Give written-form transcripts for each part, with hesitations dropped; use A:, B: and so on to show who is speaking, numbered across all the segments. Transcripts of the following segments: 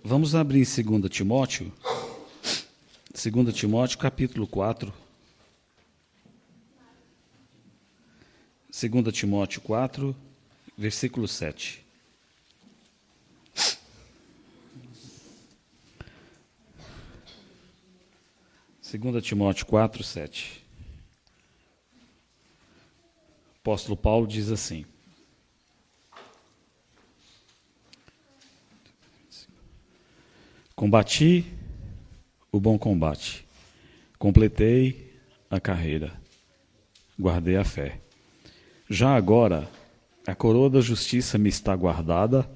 A: Vamos abrir em 2 Timóteo, 2 Timóteo, capítulo 4. 2 Timóteo 4, versículo 7. Segunda Timóteo 4, 7. O apóstolo Paulo diz assim: combati o bom combate, completei a carreira, guardei a fé. Já agora, a coroa da justiça me está guardada,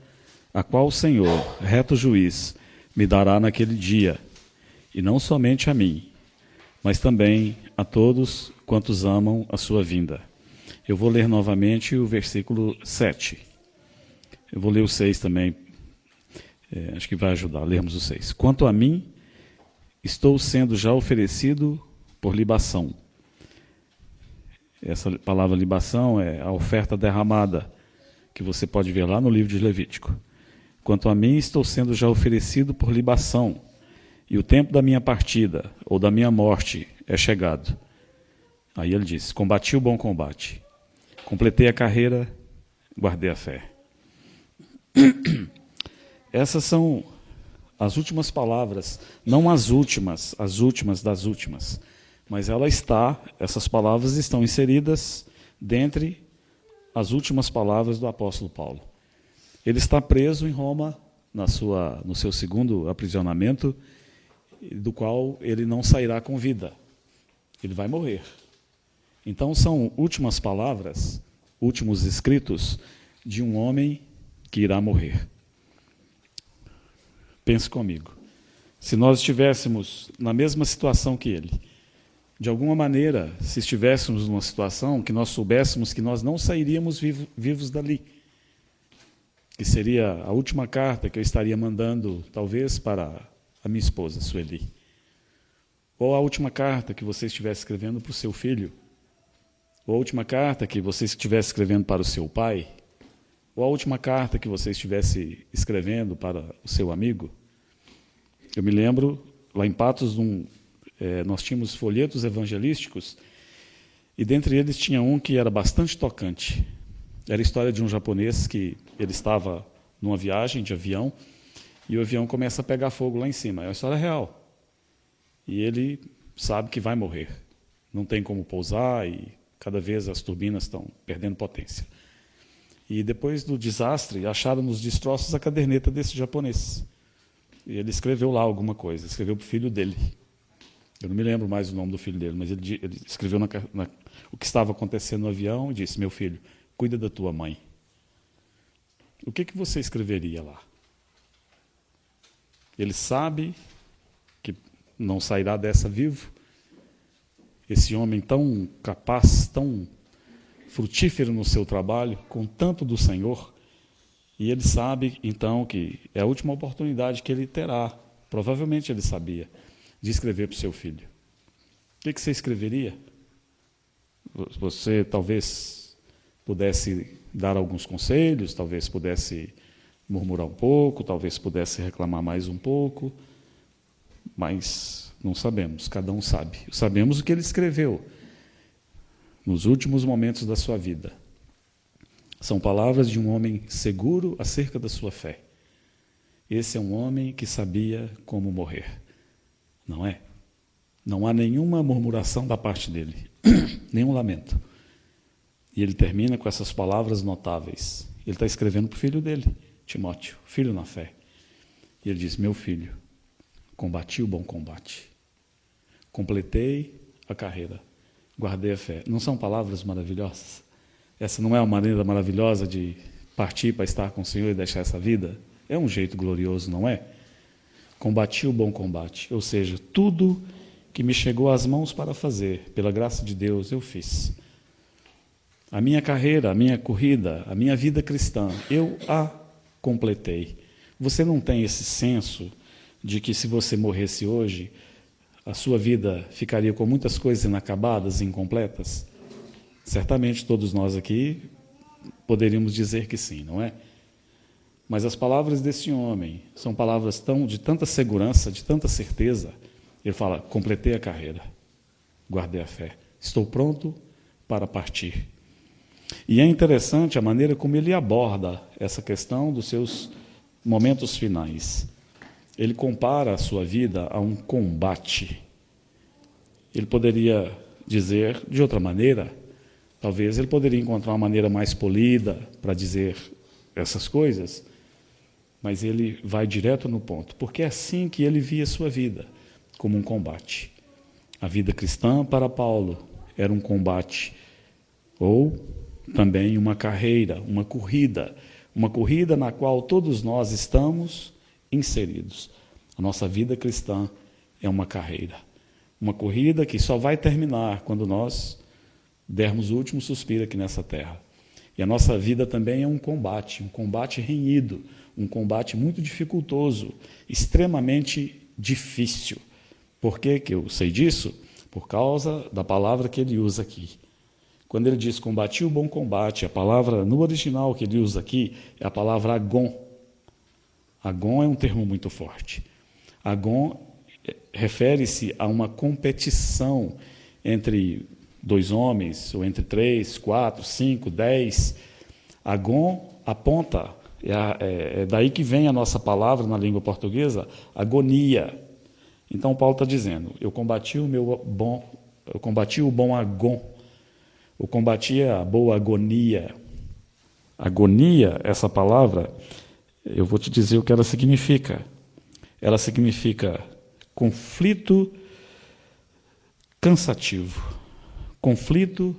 A: a qual o Senhor, reto juiz, me dará naquele dia, e não somente a mim, mas também a todos quantos amam a sua vinda. Eu vou ler novamente o versículo 7. Eu vou ler o 6 também. Acho que vai ajudar, lermos o 6. Quanto a mim, estou sendo já oferecido por libação. Essa palavra libação é a oferta derramada, que você pode ver lá no livro de Levítico. Quanto a mim, estou sendo já oferecido por libação, e o tempo da minha partida, ou da minha morte, é chegado. Aí ele diz: combati o bom combate, completei a carreira, guardei a fé. Essas são as últimas palavras, não as últimas das últimas, mas essas palavras estão inseridas dentre as últimas palavras do apóstolo Paulo. Ele está preso em Roma, no seu segundo aprisionamento, do qual ele não sairá com vida. Ele vai morrer. Então são últimas palavras, últimos escritos de um homem que irá morrer. Pense comigo. Se nós estivéssemos na mesma situação que ele, de alguma maneira, se estivéssemos numa situação que nós soubéssemos que nós não sairíamos vivos dali, que seria a última carta que eu estaria mandando, talvez, para a minha esposa, Sueli, ou a última carta que você estivesse escrevendo para o seu filho, ou a última carta que você estivesse escrevendo para o seu pai, ou a última carta que você estivesse escrevendo para o seu amigo. Eu me lembro, lá em Patos, nós tínhamos folhetos evangelísticos, e dentre eles tinha um que era bastante tocante. Era a história de um japonês que ele estava numa viagem de avião, e o avião começa a pegar fogo lá em cima. É uma história real. E ele sabe que vai morrer. Não tem como pousar, e cada vez as turbinas estão perdendo potência. E depois do desastre, acharam nos destroços a caderneta desse japonês. E ele escreveu lá alguma coisa, escreveu para o filho dele. Eu não me lembro mais o nome do filho dele, mas ele escreveu o que estava acontecendo no avião e disse: meu filho, cuida da tua mãe. O que você escreveria lá? Ele sabe que não sairá dessa vivo. Esse homem tão capaz, tão frutífero no seu trabalho, com tanto do Senhor, e ele sabe, então, que é a última oportunidade que ele terá, provavelmente ele sabia, de escrever para o seu filho. O que você escreveria? Você talvez pudesse dar alguns conselhos, talvez pudesse murmurar um pouco, talvez pudesse reclamar mais um pouco, mas não sabemos, cada um sabe. Sabemos o que ele escreveu nos últimos momentos da sua vida. São palavras de um homem seguro acerca da sua fé. Esse é um homem que sabia como morrer, não é? Não há nenhuma murmuração da parte dele, nenhum lamento. E ele termina com essas palavras notáveis. Ele está escrevendo para o filho dele, Timóteo, filho na fé. E ele diz: meu filho, combati o bom combate, completei a carreira, guardei a fé. Não são palavras maravilhosas? Essa não é uma maneira maravilhosa de partir para estar com o Senhor e deixar essa vida? É um jeito glorioso, não é? Combati o bom combate, ou seja, tudo que me chegou às mãos para fazer, pela graça de Deus, eu fiz. A minha carreira, a minha corrida, a minha vida cristã, eu a completei. Você não tem esse senso de que se você morresse hoje, a sua vida ficaria com muitas coisas inacabadas, incompletas? Certamente todos nós aqui poderíamos dizer que sim, não é? Mas as palavras desse homem são palavras de tanta segurança, de tanta certeza. Ele fala: completei a carreira, guardei a fé, estou pronto para partir. E é interessante a maneira como ele aborda essa questão dos seus momentos finais. Ele compara a sua vida a um combate. Ele poderia dizer de outra maneira, talvez ele poderia encontrar uma maneira mais polida para dizer essas coisas, mas ele vai direto no ponto, porque é assim que ele via a sua vida, como um combate. A vida cristã para Paulo era um combate, ou também uma carreira, uma corrida na qual todos nós estamos inseridos. A nossa vida cristã é uma carreira, uma corrida que só vai terminar quando nós dermos o último suspiro aqui nessa terra. E a nossa vida também é um combate renhido, um combate muito dificultoso, extremamente difícil. Por que eu sei disso? Por causa da palavra que ele usa aqui. Quando ele diz combati o bom combate, a palavra no original que ele usa aqui é a palavra agon. Agon é um termo muito forte. Agon refere-se a uma competição entre 2 homens, ou entre 3, 4, 5, 10. Agon aponta, é daí que vem a nossa palavra na língua portuguesa, agonia. Então Paulo está dizendo: eu combati o bom agon. Eu combati a boa agonia. Agonia, essa palavra, eu vou te dizer o que ela significa. Ela significa conflito cansativo, conflito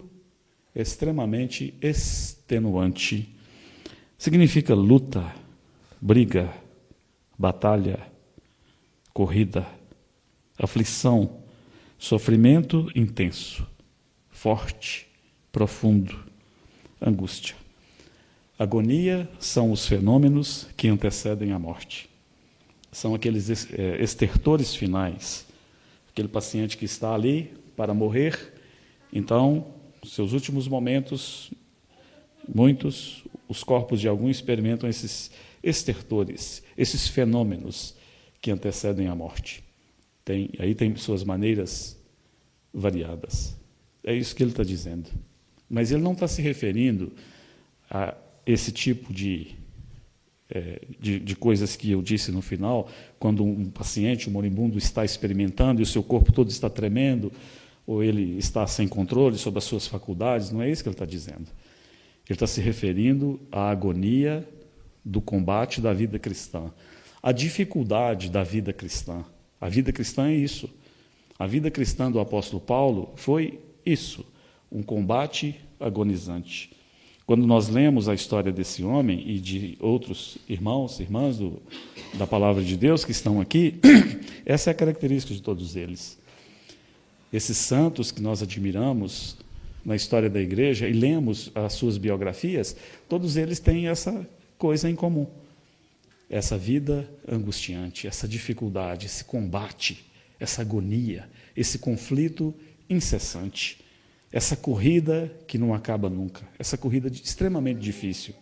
A: extremamente extenuante. Significa luta, briga, batalha, corrida, aflição, sofrimento intenso, forte, profundo, angústia. Agonia são os fenômenos que antecedem a morte. São aqueles estertores finais. Aquele paciente que está ali para morrer, então, seus últimos momentos, muitos, os corpos de alguns experimentam esses estertores, esses fenômenos que antecedem a morte. Aí tem suas maneiras variadas. É isso que ele está dizendo. Mas ele não está se referindo a esse tipo de coisas que eu disse no final, quando um paciente, um moribundo, está experimentando e o seu corpo todo está tremendo, ou ele está sem controle sobre as suas faculdades. Não é isso que ele está dizendo. Ele está se referindo à agonia do combate da vida cristã, à dificuldade da vida cristã. A vida cristã é isso. A vida cristã do apóstolo Paulo foi isso, um combate agonizante. Quando nós lemos a história desse homem e de outros irmãos, irmãs da palavra de Deus que estão aqui, essa é a característica de todos eles. Esses santos que nós admiramos na história da igreja e lemos as suas biografias, todos eles têm essa coisa em comum. Essa vida angustiante, essa dificuldade, esse combate, essa agonia, esse conflito incessante, essa corrida que não acaba nunca, essa corrida extremamente difícil.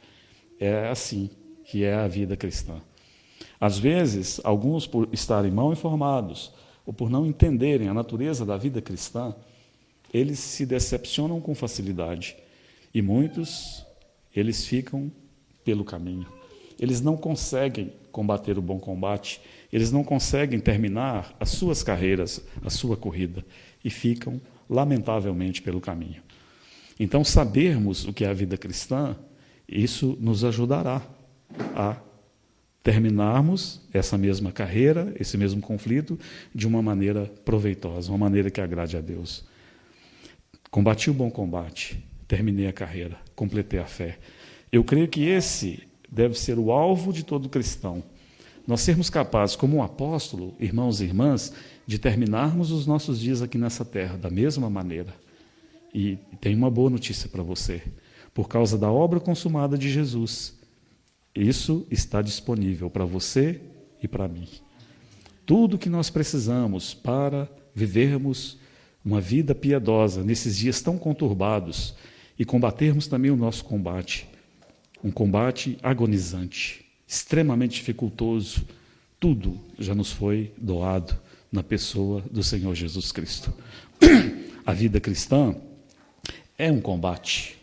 A: É assim que é a vida cristã. Às vezes, alguns, por estarem mal informados ou por não entenderem a natureza da vida cristã, eles se decepcionam com facilidade e muitos, eles ficam pelo caminho. Eles não conseguem combater o bom combate, eles não conseguem terminar as suas carreiras, a sua corrida, e ficam, lamentavelmente, pelo caminho. Então, sabermos o que é a vida cristã, isso nos ajudará a terminarmos essa mesma carreira, esse mesmo conflito, de uma maneira proveitosa, uma maneira que agrade a Deus. Combati o bom combate, terminei a carreira, completei a fé. Eu creio que esse deve ser o alvo de todo cristão. Nós sermos capazes, como um apóstolo, irmãos e irmãs, de terminarmos os nossos dias aqui nessa terra da mesma maneira. E tem uma boa notícia para você. Por causa da obra consumada de Jesus, isso está disponível para você e para mim. Tudo que nós precisamos para vivermos uma vida piedosa nesses dias tão conturbados e combatermos também o nosso combate, um combate agonizante, extremamente dificultoso, tudo já nos foi doado na pessoa do Senhor Jesus Cristo. A vida cristã é um combate,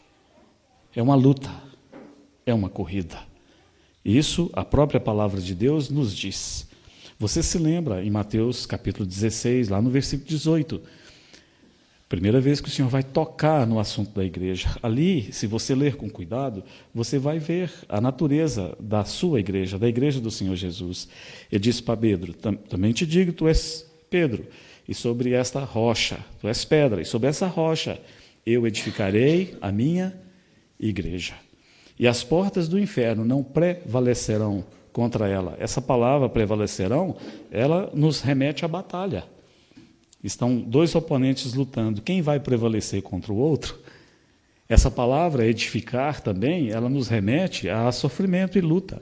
A: é uma luta, é uma corrida. Isso a própria palavra de Deus nos diz. Você se lembra em Mateus capítulo 16, lá no versículo 18, primeira vez que o Senhor vai tocar no assunto da igreja. Ali, se você ler com cuidado, você vai ver a natureza da sua igreja, da igreja do Senhor Jesus. Ele disse para Pedro, também te digo, tu és Pedro, e sobre esta rocha, tu és pedra, e sobre essa rocha eu edificarei a minha igreja. E as portas do inferno não prevalecerão contra ela. Essa palavra prevalecerão, ela nos remete à batalha. Estão dois oponentes lutando. Quem vai prevalecer contra o outro? Essa palavra, edificar, também, ela nos remete a sofrimento e luta.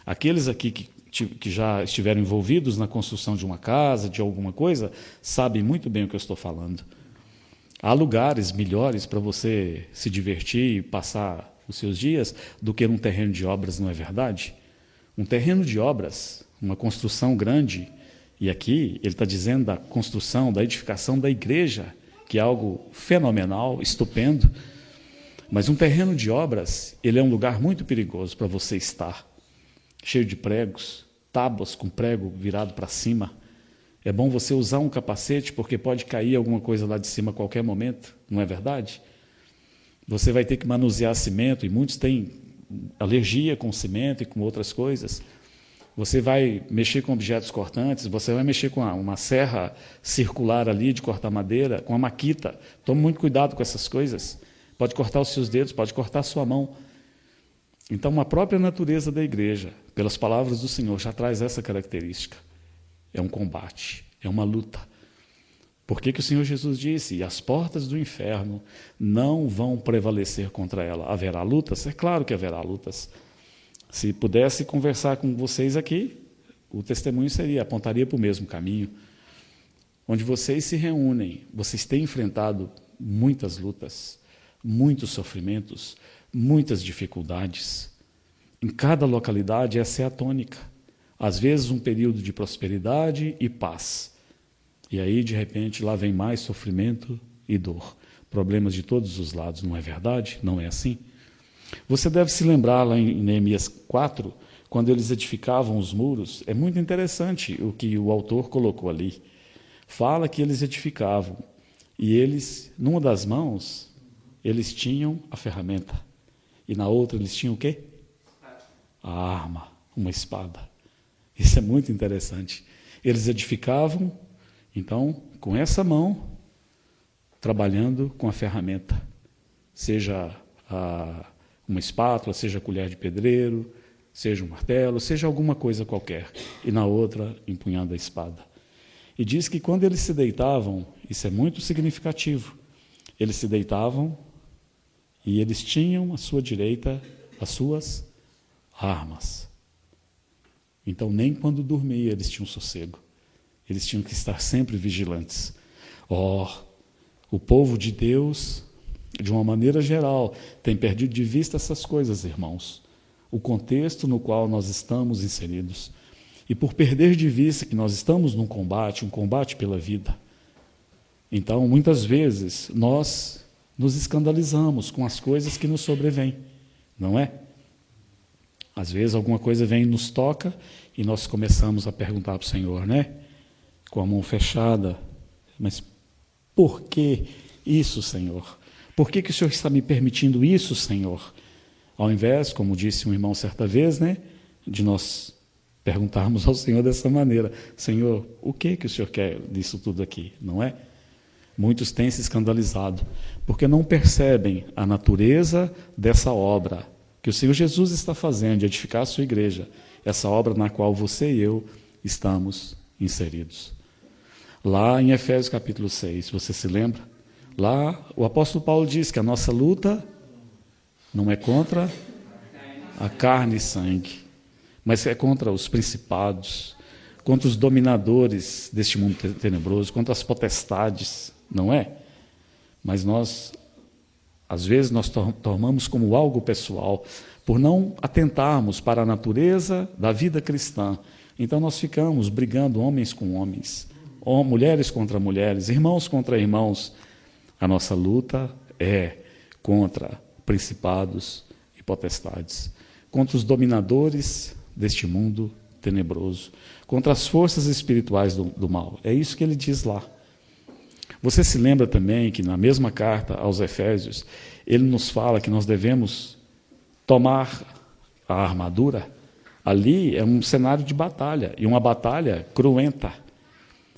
A: Aqueles aqui que já estiveram envolvidos na construção de uma casa, de alguma coisa, sabem muito bem o que eu estou falando. Há lugares melhores para você se divertir e passar os seus dias do que num terreno de obras, não é verdade? Um terreno de obras, uma construção grande, e aqui ele está dizendo da construção, da edificação da igreja, que é algo fenomenal, estupendo, mas um terreno de obras, ele é um lugar muito perigoso para você estar, cheio de pregos, tábuas com prego virado para cima. É bom você usar um capacete, porque pode cair alguma coisa lá de cima a qualquer momento, não é verdade? Você vai ter que manusear cimento, e muitos têm alergia com cimento e com outras coisas. Você vai mexer com objetos cortantes, você vai mexer com uma serra circular ali de cortar madeira, com a maquita. Tome muito cuidado com essas coisas. Pode cortar os seus dedos, pode cortar a sua mão. Então, a própria natureza da igreja, pelas palavras do Senhor, já traz essa característica. É um combate, é uma luta. Por que o Senhor Jesus disse, e as portas do inferno não vão prevalecer contra ela? Haverá lutas? É claro que haverá lutas. Se pudesse conversar com vocês aqui, o testemunho apontaria para o mesmo caminho. Onde vocês se reúnem, vocês têm enfrentado muitas lutas, muitos sofrimentos, muitas dificuldades. Em cada localidade, essa é a tônica. Às vezes, um período de prosperidade e paz. E aí, de repente, lá vem mais sofrimento e dor. Problemas de todos os lados, não é verdade? Não é assim? Você deve se lembrar lá em Neemias 4, quando eles edificavam os muros. É muito interessante o que o autor colocou ali. Fala que eles edificavam. E eles, numa das mãos, eles tinham a ferramenta. E na outra eles tinham o quê? A arma, uma espada. Isso é muito interessante. Eles edificavam, então, com essa mão, trabalhando com a ferramenta. Seja uma espátula, seja a colher de pedreiro, seja um martelo, seja alguma coisa qualquer. E na outra, empunhando a espada. E diz que quando eles se deitavam, isso é muito significativo, eles se deitavam e eles tinham à sua direita as suas armas. Então, nem quando dormia eles tinham sossego. Eles tinham que estar sempre vigilantes. O povo de Deus, de uma maneira geral, tem perdido de vista essas coisas, irmãos. O contexto no qual nós estamos inseridos. E por perder de vista que nós estamos num combate, um combate pela vida. Então, muitas vezes, nós nos escandalizamos com as coisas que nos sobrevêm, não é? Às vezes, alguma coisa vem e nos toca e nós começamos a perguntar para o Senhor, né? Com a mão fechada, mas por que isso, Senhor? Por que o Senhor está me permitindo isso, Senhor? Ao invés, como disse um irmão certa vez, né, de nós perguntarmos ao Senhor dessa maneira, Senhor, o que o Senhor quer disso tudo aqui, não é? Muitos têm se escandalizado, porque não percebem a natureza dessa obra que o Senhor Jesus está fazendo, de edificar a sua igreja, essa obra na qual você e eu estamos inseridos. Lá em Efésios capítulo 6, você se lembra? Lá o apóstolo Paulo diz que a nossa luta não é contra a carne e sangue, mas é contra os principados, contra os dominadores deste mundo tenebroso, contra as potestades, não é? Mas nós, às vezes, nós tomamos como algo pessoal. por não atentarmos para a natureza da vida cristã. Então nós ficamos brigando homens com homens, mulheres contra mulheres, irmãos contra irmãos. A nossa luta é contra principados e potestades, contra os dominadores deste mundo tenebroso, contra as forças espirituais do mal. É isso que ele diz lá. Você se lembra também que na mesma carta aos Efésios, ele nos fala que nós devemos tomar a armadura? Ali é um cenário de batalha, e uma batalha cruenta.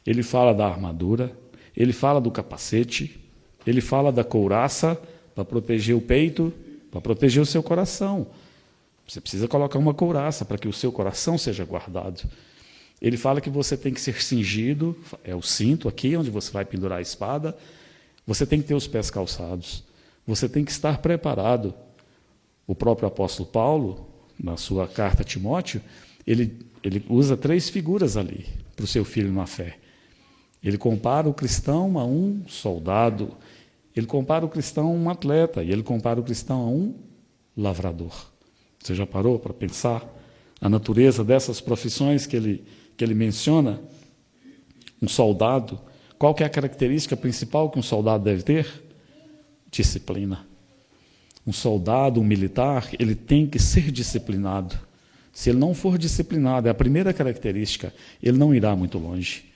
A: Ele fala da armadura, ele fala do capacete, ele fala da couraça para proteger o peito, para proteger o seu coração. Você precisa colocar uma couraça para que o seu coração seja guardado. Ele fala que você tem que ser cingido, é o cinto aqui onde você vai pendurar a espada. Você tem que ter os pés calçados. Você tem que estar preparado. O próprio apóstolo Paulo, na sua carta a Timóteo, ele usa 3 figuras ali para o seu filho na fé. Ele compara o cristão a um soldado, ele compara o cristão a um atleta, e ele compara o cristão a um lavrador. Você já parou para pensar a natureza dessas profissões que ele menciona? Um soldado, qual que é a característica principal que um soldado deve ter? Disciplina. Um soldado, um militar, ele tem que ser disciplinado. Se ele não for disciplinado, é a primeira característica, ele não irá muito longe.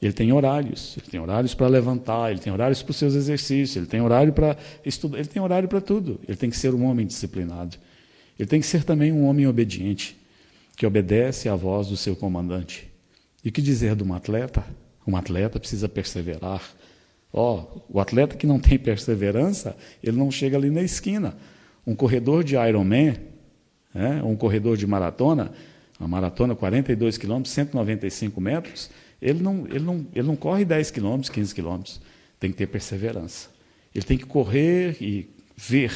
A: Ele tem horários para levantar, ele tem horários para os seus exercícios, ele tem horário para estudar, ele tem horário para tudo. Ele tem que ser um homem disciplinado. Ele tem que ser também um homem obediente, que obedece à voz do seu comandante. E o que dizer de um atleta? Um atleta precisa perseverar. O atleta que não tem perseverança, ele não chega ali na esquina. Um corredor de Ironman, um corredor de maratona, uma maratona 42 quilômetros, 195 metros, ele não corre 10 quilômetros, 15 quilômetros. Tem que ter perseverança. Ele tem que correr e ver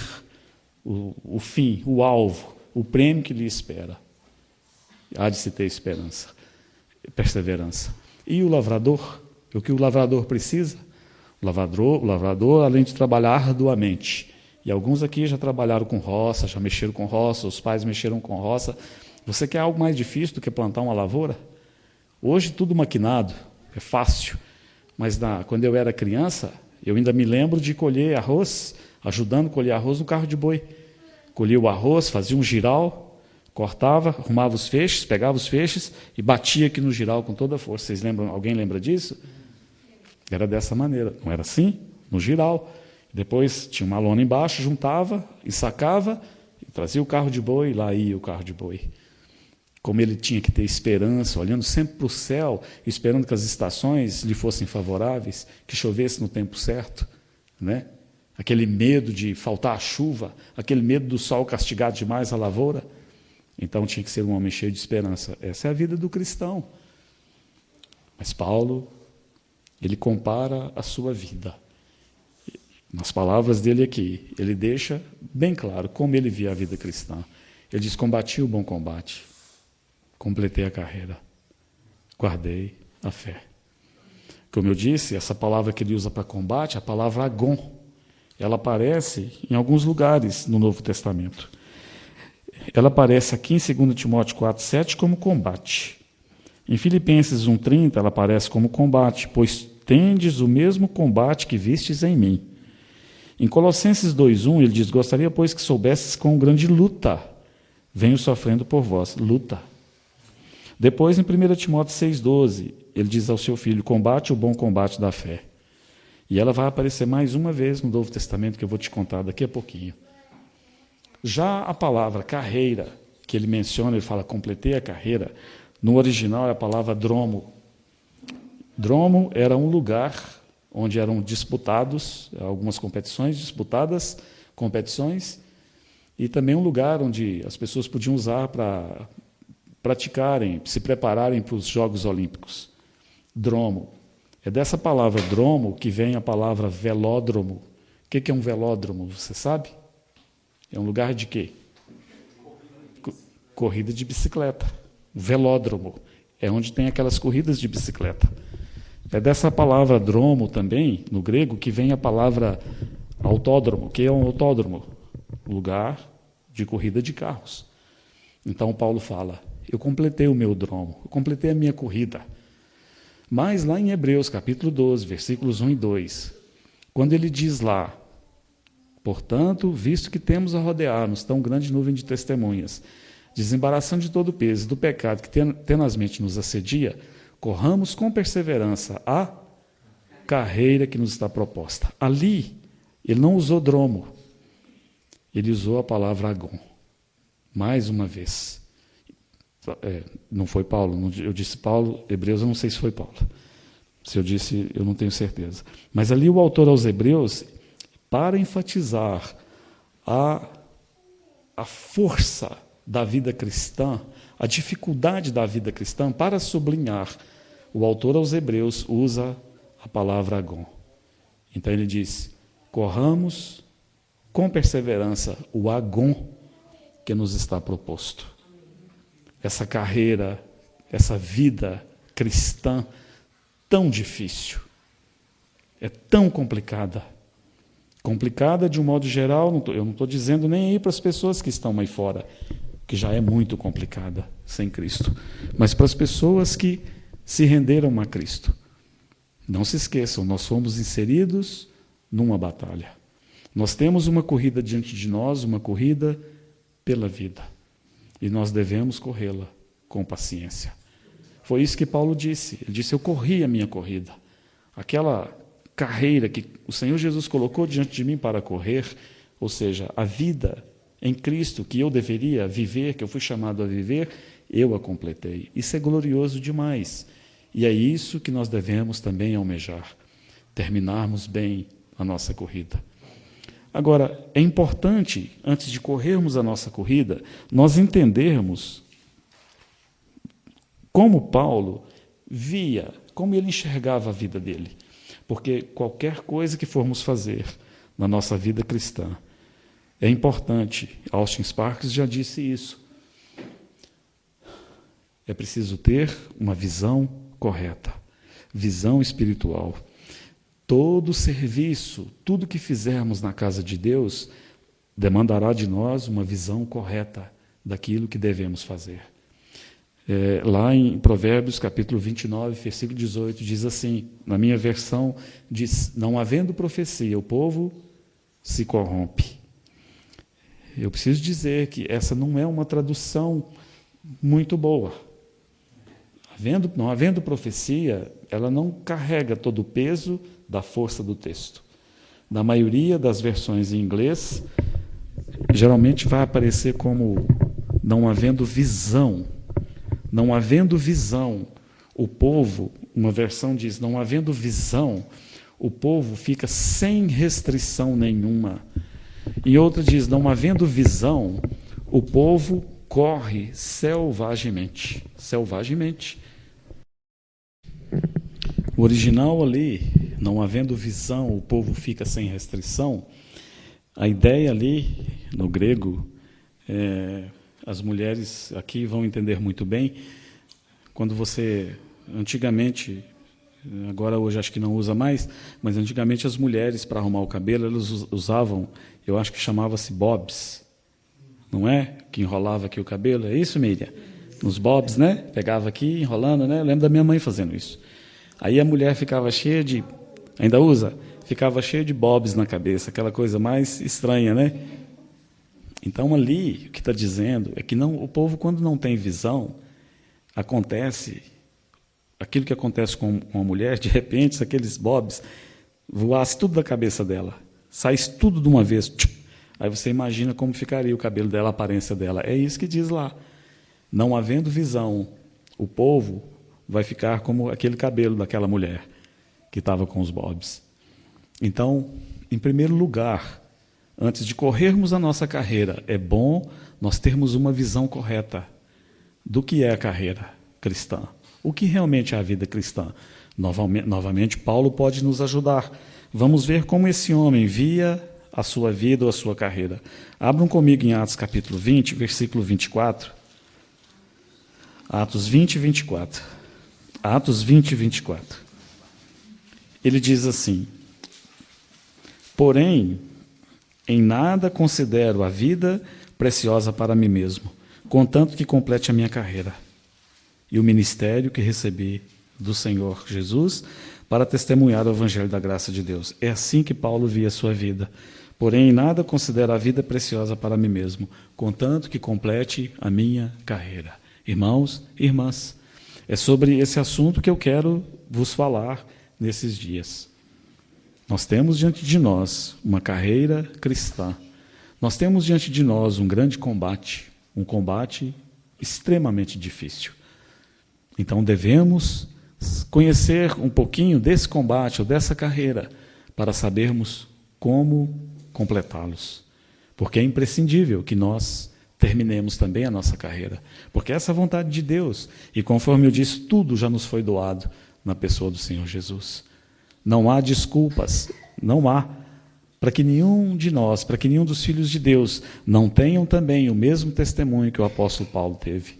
A: o fim, o alvo, o prêmio que lhe espera. Há de se ter esperança, perseverança. E o lavrador? O que o lavrador precisa? O lavrador, além de trabalhar arduamente, e alguns aqui já trabalharam com roça, já mexeram com roça, os pais mexeram com roça. Você quer algo mais difícil do que plantar uma lavoura? Hoje tudo maquinado, é fácil, mas quando eu era criança, eu ainda me lembro de colher arroz, ajudando a colher arroz no carro de boi. Colhia o arroz, fazia um giral, cortava, arrumava os feixes, pegava os feixes e batia aqui no giral com toda a força. Vocês lembram? Alguém lembra disso? Era dessa maneira, não era assim? No giral. Depois tinha uma lona embaixo, juntava e sacava, e trazia o carro de boi, e lá ia o carro de boi. Como ele tinha que ter esperança, olhando sempre para o céu, esperando que as estações lhe fossem favoráveis, que chovesse no tempo certo, né? Aquele medo de faltar a chuva, aquele medo do sol castigar demais a lavoura. Então tinha que ser um homem cheio de esperança. Essa é a vida do cristão. Mas Paulo, ele compara a sua vida. Nas palavras dele aqui, ele deixa bem claro como ele via a vida cristã. Ele diz: combati o bom combate, completei a carreira, guardei a fé. Como eu disse, essa palavra que ele usa para combate, a palavra agon, ela aparece em alguns lugares no Novo Testamento. Ela aparece aqui em 2 Timóteo 4,7 como combate. Em Filipenses 1,30 ela aparece como combate, pois tendes o mesmo combate que vistes em mim. Em Colossenses 2,1 ele diz: gostaria, pois, que soubesses quão grande luta venho sofrendo por vós. Luta. Depois, em 1 Timóteo 6,12, ele diz ao seu filho: combate o bom combate da fé. E ela vai aparecer mais uma vez no Novo Testamento, que eu vou te contar daqui a pouquinho. Já a palavra carreira, que ele menciona, ele fala: completei a carreira, no original é a palavra dromo. Dromo era um lugar onde eram disputados, algumas competições, e também um lugar onde as pessoas podiam usar para praticarem, se prepararem para os Jogos Olímpicos. Dromo. É dessa palavra dromo que vem a palavra velódromo. O que é um velódromo, você sabe? É um lugar de quê? Corrida de bicicleta. Velódromo. É onde tem aquelas corridas de bicicleta. É dessa palavra dromo também, no grego, que vem a palavra autódromo. O que é um autódromo? Lugar de corrida de carros. Então Paulo fala, eu completei o meu dromo, eu completei a minha corrida. Mas lá em Hebreus, capítulo 12, versículos 1 e 2, quando ele diz lá, portanto, visto que temos a rodear-nos tão grande nuvem de testemunhas, desembaraçando de todo o peso do pecado que tenazmente nos assedia, corramos com perseverança a carreira que nos está proposta. Ali, ele não usou dromo, ele usou a palavra agon. Mais uma vez. Não foi Paulo, eu disse Paulo, Hebreus, eu não sei se foi Paulo. Se eu disse, eu não tenho certeza. Mas ali o autor aos Hebreus, para enfatizar a força da vida cristã, a dificuldade da vida cristã, para sublinhar, o autor aos Hebreus usa a palavra agon. Então ele diz, corramos com perseverança o agon que nos está proposto. Essa carreira, essa vida cristã tão difícil, é tão complicada. Complicada de um modo geral, eu não estou dizendo nem aí para as pessoas que estão aí fora, que já é muito complicada sem Cristo, mas para as pessoas que se renderam a Cristo. Não se esqueçam, nós fomos inseridos numa batalha. Nós temos uma corrida diante de nós, uma corrida pela vida. E nós devemos corrê-la com paciência. Foi isso que Paulo disse. Ele disse, eu corri a minha corrida. Aquela carreira que o Senhor Jesus colocou diante de mim para correr, ou seja, a vida em Cristo que eu deveria viver, que eu fui chamado a viver, eu a completei. Isso é glorioso demais. E é isso que nós devemos também almejar, terminarmos bem a nossa corrida. Agora, é importante, antes de corrermos a nossa corrida, nós entendermos como Paulo via, como ele enxergava a vida dele. Porque qualquer coisa que formos fazer na nossa vida cristã é importante. Austin Sparks já disse isso. É preciso ter uma visão correta, visão espiritual. Todo serviço, tudo que fizermos na casa de Deus, demandará de nós uma visão correta daquilo que devemos fazer. Lá em Provérbios, capítulo 29, versículo 18, diz assim, na minha versão, diz, não havendo profecia, o povo se corrompe. Eu preciso dizer que essa não é uma tradução muito boa. Não havendo profecia, ela não carrega todo o peso da força do texto. Na maioria das versões em inglês, geralmente vai aparecer como não havendo visão. Não havendo visão, o povo, uma versão diz, não havendo visão, o povo fica sem restrição nenhuma. E outra diz, não havendo visão, o povo corre selvagemente. Selvagemente. O original ali, não havendo visão, o povo fica sem restrição. A ideia ali, no grego, as mulheres aqui vão entender muito bem, quando você, antigamente, agora hoje acho que não usa mais, mas antigamente as mulheres, para arrumar o cabelo, elas usavam, eu acho que chamava-se bobs, não é? Que enrolava aqui o cabelo, é isso, Miriam? Nos bobs, né? Pegava aqui, enrolando, né? Eu lembro da minha mãe fazendo isso. Aí a mulher ficava cheia de, ainda usa? Ficava cheia de bobs na cabeça, aquela coisa mais estranha, né? Então ali, o que está dizendo é que o povo, quando não tem visão, acontece, aquilo que acontece com a mulher, de repente, se aqueles bobs voasse tudo da cabeça dela, saísse tudo de uma vez, aí você imagina como ficaria o cabelo dela, a aparência dela. É isso que diz lá. Não havendo visão, o povo vai ficar como aquele cabelo daquela mulher que estava com os bobs. Então, em primeiro lugar, antes de corrermos a nossa carreira, é bom nós termos uma visão correta do que é a carreira cristã. O que realmente é a vida cristã? Novamente, Paulo pode nos ajudar. Vamos ver como esse homem via a sua vida ou a sua carreira. Abram comigo em Atos capítulo 20, versículo 24. Atos 20 e 24. Atos 20 e 24. Ele diz assim, porém, em nada considero a vida preciosa para mim mesmo, contanto que complete a minha carreira e o ministério que recebi do Senhor Jesus para testemunhar o evangelho da graça de Deus. É assim que Paulo via a sua vida. Porém, em nada considero a vida preciosa para mim mesmo, contanto que complete a minha carreira. Irmãos e irmãs, é sobre esse assunto que eu quero vos falar nesses dias. Nós temos diante de nós uma carreira cristã. Nós temos diante de nós um grande combate, um combate extremamente difícil. Então devemos conhecer um pouquinho desse combate ou dessa carreira para sabermos como completá-los. Porque é imprescindível que nós terminemos também a nossa carreira. Porque essa é a vontade de Deus. E conforme eu disse, tudo já nos foi doado na pessoa do Senhor Jesus. Não há desculpas, não há, para que nenhum de nós, para que nenhum dos filhos de Deus não tenham também o mesmo testemunho que o apóstolo Paulo teve.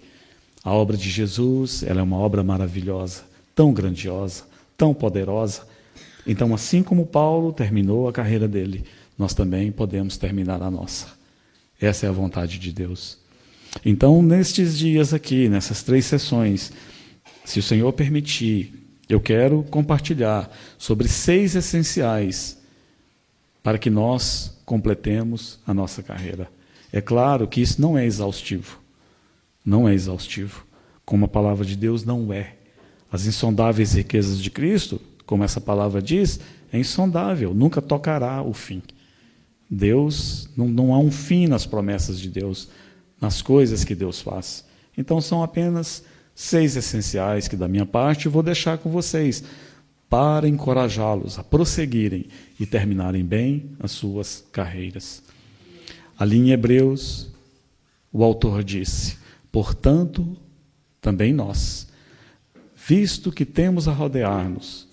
A: A obra de Jesus, ela é uma obra maravilhosa, tão grandiosa, tão poderosa. Então, assim como Paulo terminou a carreira dele, nós também podemos terminar a nossa. Essa é a vontade de Deus. Então, nestes dias aqui, nessas 3 sessões, se o Senhor permitir, eu quero compartilhar sobre 6 essenciais para que nós completemos a nossa carreira. É claro que isso não é exaustivo. Não é exaustivo. Como a palavra de Deus não é. As insondáveis riquezas de Cristo, como essa palavra diz, é insondável, nunca tocará o fim. Deus, não há um fim nas promessas de Deus, nas coisas que Deus faz. Então são apenas 6 essenciais que da minha parte eu vou deixar com vocês para encorajá-los a prosseguirem e terminarem bem as suas carreiras. Ali em Hebreus, o autor disse: portanto, também nós, visto que temos a rodear-nos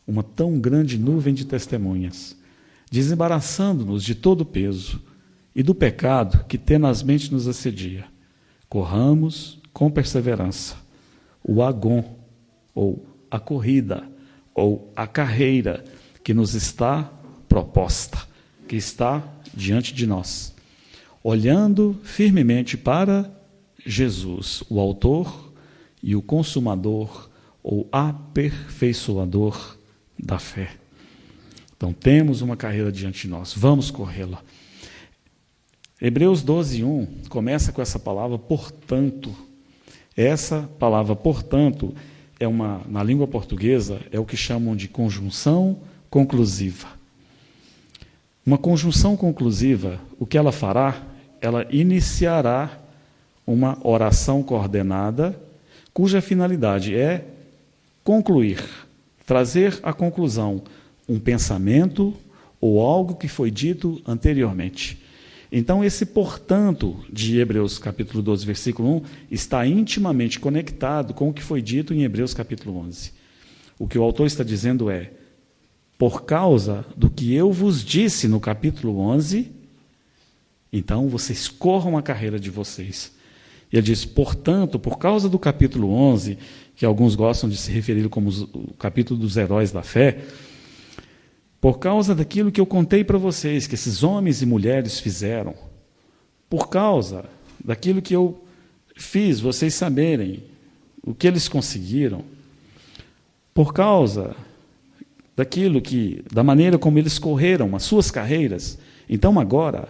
A: uma tão grande nuvem de testemunhas, desembaraçando-nos de todo o peso e do pecado que tenazmente nos assedia, corramos com perseverança o agom, ou a corrida, ou a carreira que nos está proposta, que está diante de nós, olhando firmemente para Jesus, o autor e o consumador, ou aperfeiçoador da fé. Então temos uma carreira diante de nós, vamos corrê-la. Hebreus 12:1 começa com essa palavra portanto. Essa palavra portanto na língua portuguesa é o que chamam de conjunção conclusiva. Uma conjunção conclusiva, o que ela fará? Ela iniciará uma oração coordenada, cuja finalidade é concluir, trazer à conclusão um pensamento ou algo que foi dito anteriormente. Então, esse portanto de Hebreus capítulo 12, versículo 1, está intimamente conectado com o que foi dito em Hebreus capítulo 11. O que o autor está dizendo é: por causa do que eu vos disse no capítulo 11, então vocês corram a carreira de vocês. E ele diz, portanto, por causa do capítulo 11, que alguns gostam de se referir como o capítulo dos heróis da fé, por causa daquilo que eu contei para vocês, que esses homens e mulheres fizeram, por causa daquilo que eu fiz vocês saberem, o que eles conseguiram, por causa da maneira como eles correram as suas carreiras, então agora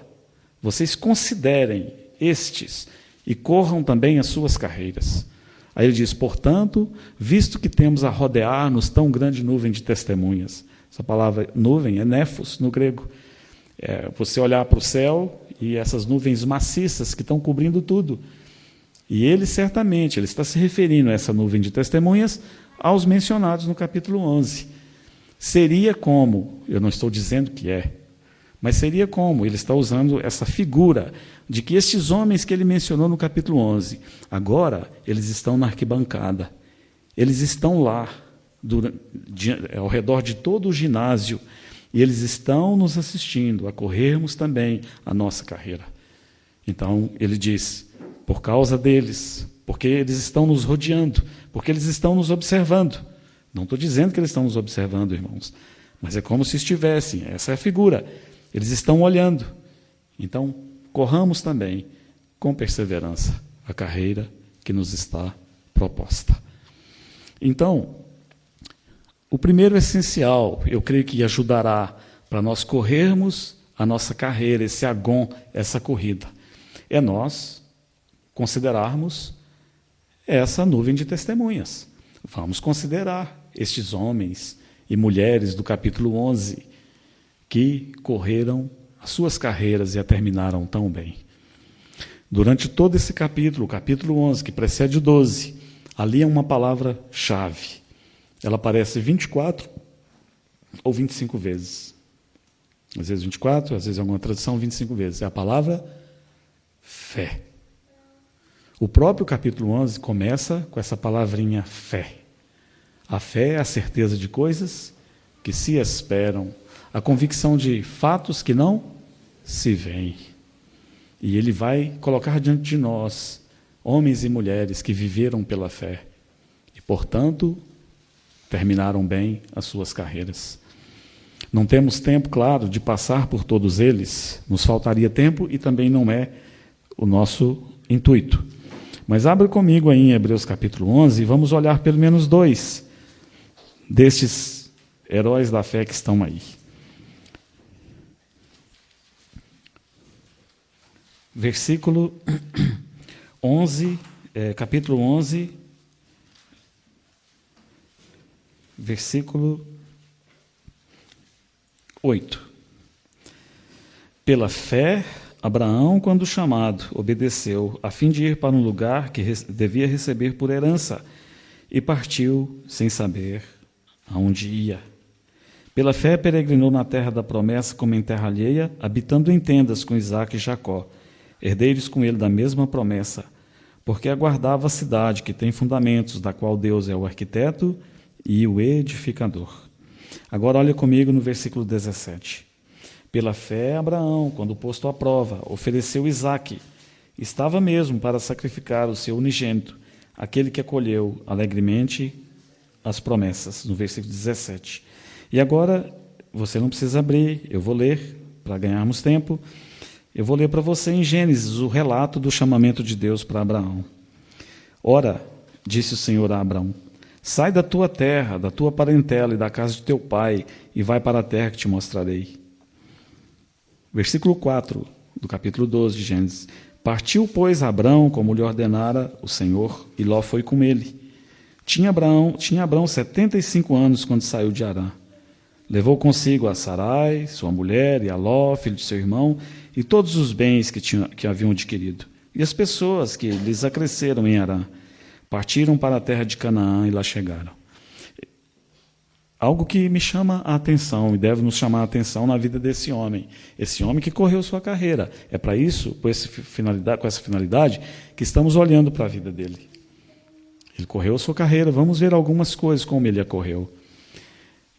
A: vocês considerem estes e corram também as suas carreiras. Aí ele diz, portanto, visto que temos a rodear-nos tão grande nuvem de testemunhas. Essa palavra nuvem é néfos no grego. É você olhar para o céu e essas nuvens maciças que estão cobrindo tudo. E ele certamente, ele está se referindo a essa nuvem de testemunhas aos mencionados no capítulo 11. Seria como, eu não estou dizendo que é, mas seria como, ele está usando essa figura de que estes homens que ele mencionou no capítulo 11, agora eles estão na arquibancada, eles estão lá, ao redor de todo o ginásio, e eles estão nos assistindo a corrermos também a nossa carreira. Então, ele diz, por causa deles, porque eles estão nos rodeando, porque eles estão nos observando. Não estou dizendo que eles estão nos observando, irmãos, mas é como se estivessem, essa é a figura. Eles estão olhando. Então, corramos também, com perseverança a carreira que nos está proposta. Então, o primeiro essencial, eu creio que ajudará para nós corrermos a nossa carreira, esse agon, essa corrida, é nós considerarmos essa nuvem de testemunhas. Vamos considerar estes homens e mulheres do capítulo 11 que correram as suas carreiras e a terminaram tão bem. Durante todo esse capítulo, o capítulo 11, que precede o 12, ali é uma palavra-chave. Ela aparece 24 ou 25 vezes. Às vezes 24, às vezes em alguma tradução 25 vezes. É a palavra fé. O próprio capítulo 11 começa com essa palavrinha fé. A fé é a certeza de coisas que se esperam, a convicção de fatos que não se veem. E ele vai colocar diante de nós homens e mulheres que viveram pela fé e, portanto, terminaram bem as suas carreiras. Não temos tempo, claro, de passar por todos eles, nos faltaria tempo e também não é o nosso intuito. Mas abre comigo aí em Hebreus capítulo 11 e vamos olhar pelo menos 2 destes heróis da fé que estão aí. Versículo 11, capítulo 11, versículo 8. Pela fé, Abraão, quando chamado, obedeceu, a fim de ir para um lugar que devia receber por herança, e partiu sem saber aonde ia. Pela fé, peregrinou na terra da promessa como em terra alheia, habitando em tendas com Isaque e Jacó, herdeiros com ele da mesma promessa, porque aguardava a cidade que tem fundamentos, da qual Deus é o arquiteto e o edificador. Agora olha comigo no versículo 17. Pela fé, Abraão, quando posto à prova, ofereceu Isaque. Estava mesmo para sacrificar o seu unigênito, aquele que acolheu alegremente as promessas, no versículo 17. E agora, você não precisa abrir, eu vou ler, para ganharmos tempo. Eu vou ler para você em Gênesis o relato do chamamento de Deus para Abraão. Ora, disse o Senhor a Abraão, sai da tua terra, da tua parentela e da casa de teu pai, e vai para a terra que te mostrarei. Versículo 4 do capítulo 12 de Gênesis. Partiu, pois, Abrão, como lhe ordenara o Senhor, e Ló foi com ele. Tinha Abrão 75 anos quando saiu de Harã. Levou consigo a Sarai, sua mulher, e a Ló, filho de seu irmão, e todos os bens que haviam adquirido, e as pessoas que lhes acresceram em Harã. Partiram para a terra de Canaã e lá chegaram. Algo que me chama a atenção e deve nos chamar a atenção na vida desse homem. Esse homem que correu sua carreira. É para isso, com essa finalidade, que estamos olhando para a vida dele. Ele correu sua carreira. Vamos ver algumas coisas como ele a correu.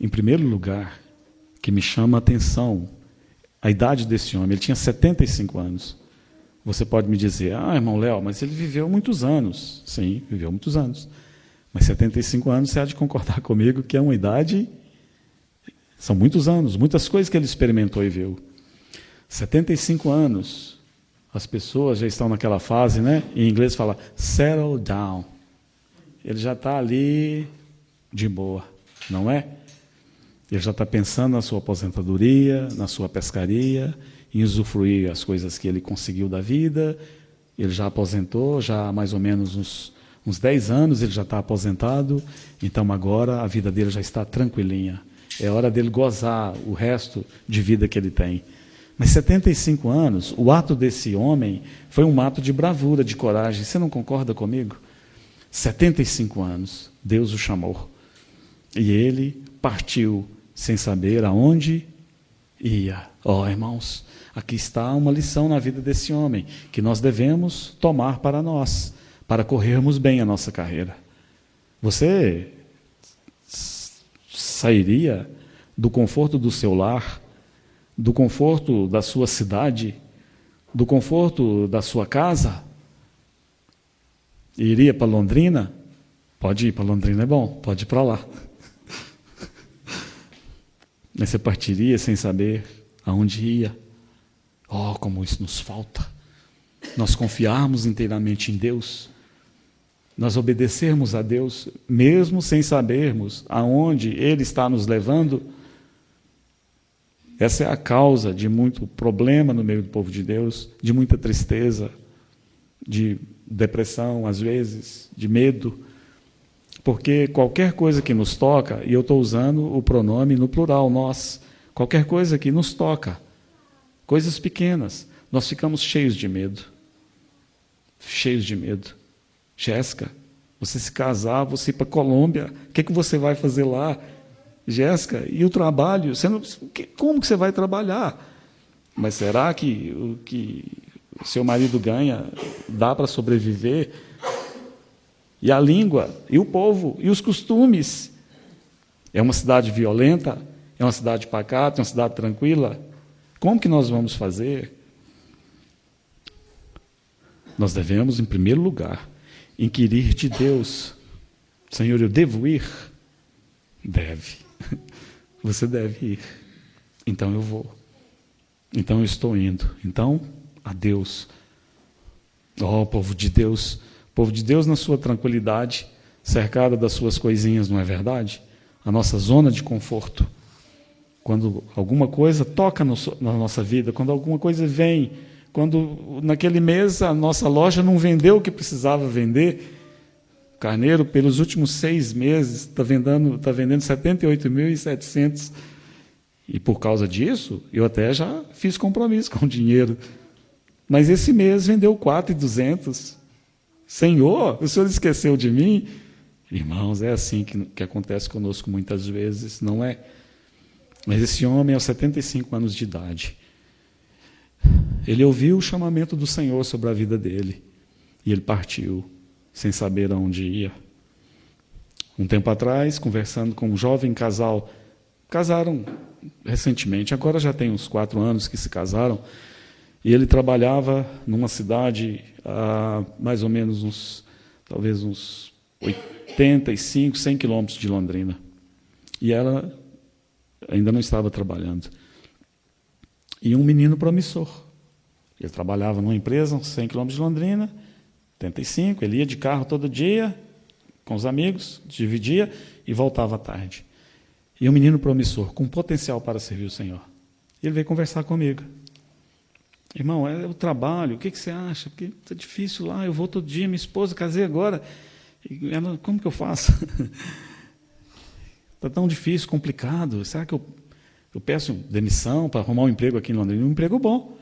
A: Em primeiro lugar, que me chama a atenção, a idade desse homem. Ele tinha 75 anos. Você pode me dizer, irmão Léo, mas ele viveu muitos anos. Sim, viveu muitos anos. Mas 75 anos, você há de concordar comigo que é uma idade, são muitos anos, muitas coisas que ele experimentou e viu. 75 anos, as pessoas já estão naquela fase, né? Em inglês fala, settle down. Ele já está ali de boa, não é? Ele já está pensando na sua aposentadoria, na sua pescaria, em usufruir as coisas que ele conseguiu da vida. Ele já aposentou, já há mais ou menos uns 10 anos ele já está aposentado, então agora a vida dele já está tranquilinha. É hora dele gozar o resto de vida que ele tem. Mas 75 anos, o ato desse homem foi um ato de bravura, de coragem. Você não concorda comigo? 75 anos, Deus o chamou. E ele partiu sem saber aonde ia. Irmãos, aqui está uma lição na vida desse homem, que nós devemos tomar para nós, para corrermos bem a nossa carreira. Você sairia do conforto do seu lar, do conforto da sua cidade, do conforto da sua casa, e iria para Londrina? Pode ir para Londrina, é bom, pode ir para lá. Mas você partiria sem saber aonde ia. Como isso nos falta. nós confiarmos inteiramente em Deus, nós obedecermos a Deus, mesmo sem sabermos aonde Ele está nos levando. Essa é a causa de muito problema no meio do povo de Deus, de muita tristeza, de depressão, às vezes, de medo, porque qualquer coisa que nos toca, e eu estou usando o pronome no plural, nós, qualquer coisa que nos toca, coisas pequenas, nós ficamos cheios de medo. Cheios de medo. Jéssica, você se casar, você ir para a Colômbia, o que você vai fazer lá? Jéssica, e o trabalho? Como que você vai trabalhar? Mas será que o que o seu marido ganha dá para sobreviver? E a língua, e o povo, e os costumes? É uma cidade violenta? É uma cidade pacata? É uma cidade tranquila? Como que nós vamos fazer? Nós devemos, em primeiro lugar, inquirir de Deus. Senhor, eu devo ir? Deve. Você deve ir. Então eu vou. Então eu estou indo. Então, a Deus. Povo de Deus. Povo de Deus na sua tranquilidade, cercada das suas coisinhas, não é verdade? A nossa zona de conforto. Quando alguma coisa toca na nossa vida, quando alguma coisa vem, quando naquele mês a nossa loja não vendeu o que precisava vender, Carneiro, pelos últimos 6 meses, está vendendo 78.700. E por causa disso, eu até já fiz compromisso com o dinheiro. Mas esse mês vendeu 4.200. Senhor, o Senhor esqueceu de mim? Irmãos, é assim que acontece conosco muitas vezes, não é? Mas esse homem, aos 75 anos de idade, ele ouviu o chamamento do Senhor sobre a vida dele. E ele partiu, sem saber aonde ia. Um tempo atrás, conversando com um jovem casal, casaram recentemente, agora já tem uns 4 anos que se casaram, e ele trabalhava numa cidade a mais ou menos talvez uns 85, 100 quilômetros de Londrina. E ela ainda não estava trabalhando. E um menino promissor. Ele trabalhava numa empresa, 100 quilômetros de Londrina, 85, ele ia de carro todo dia, com os amigos, dividia e voltava à tarde. E um menino promissor, com potencial para servir o Senhor. Ele veio conversar comigo. Irmão, é o trabalho, o que você acha? Porque está difícil lá, eu vou todo dia, minha esposa, casei agora. E ela, como que eu faço? Está tão difícil, complicado. Será que eu peço demissão para arrumar um emprego aqui em Londrina? Um emprego bom.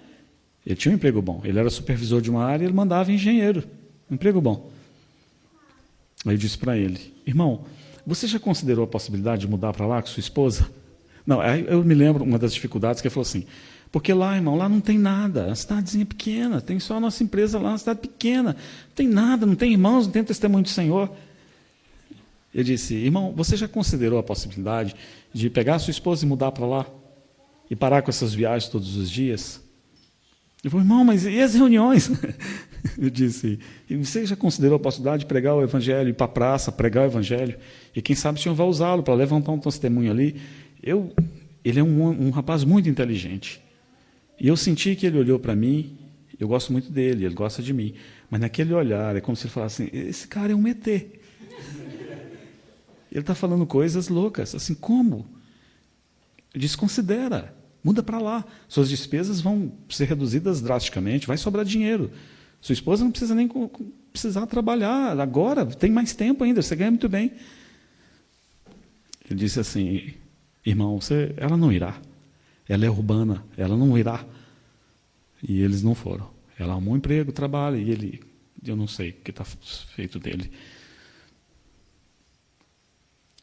A: Ele tinha um emprego bom. Ele era supervisor de uma área e ele mandava engenheiro. Um emprego bom. Aí eu disse para ele, irmão, você já considerou a possibilidade de mudar para lá com sua esposa? Não, aí eu me lembro uma das dificuldades que ele falou assim, porque lá, irmão, lá não tem nada, é uma cidadezinha pequena, tem só a nossa empresa lá, uma cidade pequena, não tem nada, não tem irmãos, não tem testemunho do Senhor. Eu disse, irmão, você já considerou a possibilidade de pegar a sua esposa e mudar para lá? E parar com essas viagens todos os dias? Ele falou, irmão, mas e as reuniões? Eu disse, e você já considerou a possibilidade de pregar o Evangelho, ir para a praça, pregar o Evangelho? E quem sabe o Senhor vai usá-lo para levantar um testemunho ali. Ele é um rapaz muito inteligente. E eu senti que ele olhou para mim, eu gosto muito dele, ele gosta de mim, mas naquele olhar, é como se ele falasse assim, esse cara é um ET. Ele está falando coisas loucas, assim, como? Eu disse, considera, muda para lá, suas despesas vão ser reduzidas drasticamente, vai sobrar dinheiro. Sua esposa não precisa nem precisar trabalhar agora, tem mais tempo ainda, você ganha muito bem. Ele disse assim, irmão, ela não irá. Ela é urbana, ela não irá. E eles não foram. Ela arrumou um emprego, trabalha, e ele, eu não sei o que está feito dele.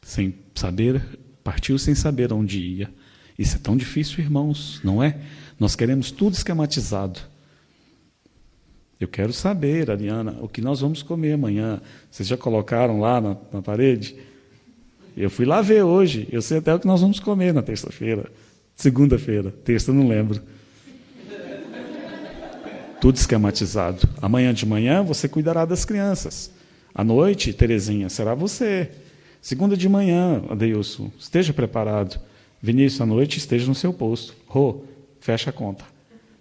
A: Sem saber, partiu sem saber onde ia. Isso é tão difícil, irmãos, não é? Nós queremos tudo esquematizado. Eu quero saber, Ariana, o que nós vamos comer amanhã. Vocês já colocaram lá na parede? Eu fui lá ver hoje, eu sei até o que nós vamos comer na terça-feira. Segunda-feira, terça, não lembro. Tudo esquematizado. Amanhã de manhã você cuidará das crianças. À noite, Terezinha, será você. Segunda de manhã, Adeilson, esteja preparado. Vinícius, à noite, esteja no seu posto. Rô, fecha a conta.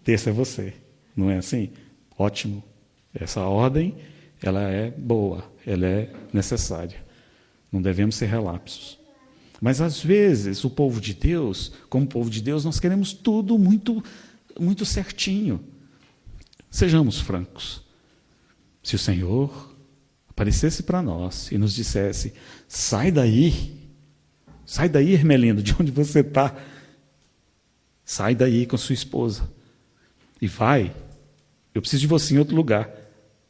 A: Terça é você. Não é assim? Ótimo. Essa ordem, ela é boa, ela é necessária. Não devemos ser relapsos. Mas, às vezes, o povo de Deus, como povo de Deus, nós queremos tudo muito, muito certinho. Sejamos francos. Se o Senhor aparecesse para nós e nos dissesse, sai daí, Hermelindo, de onde você está, sai daí com a sua esposa e vai, eu preciso de você em outro lugar.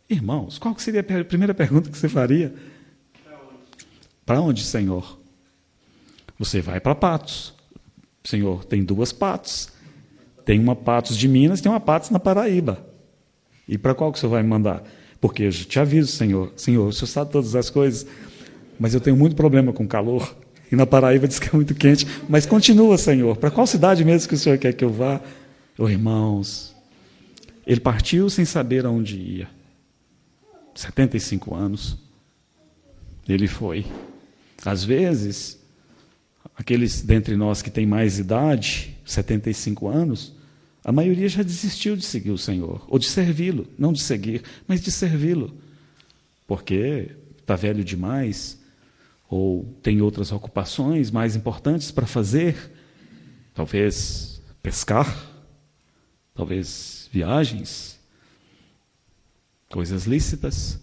A: Irmãos, qual seria a primeira pergunta que você faria? Para onde, Senhor? Você vai para Patos. Senhor, tem 2 Patos. Tem uma Patos de Minas e tem uma Patos na Paraíba. E para qual que o Senhor vai me mandar? Porque eu te aviso, Senhor, o Senhor sabe todas as coisas, mas eu tenho muito problema com calor. E na Paraíba diz que é muito quente. Mas continua, Senhor. Para qual cidade mesmo que o Senhor quer que eu vá? Oh, irmãos, ele partiu sem saber aonde ia. 75 anos. Ele foi. Às vezes, aqueles dentre nós que têm mais idade, 75 anos, a maioria já desistiu de seguir o Senhor, ou de servi-lo, não de seguir, mas de servi-lo, porque está velho demais, ou tem outras ocupações mais importantes para fazer, talvez pescar, talvez viagens, coisas lícitas.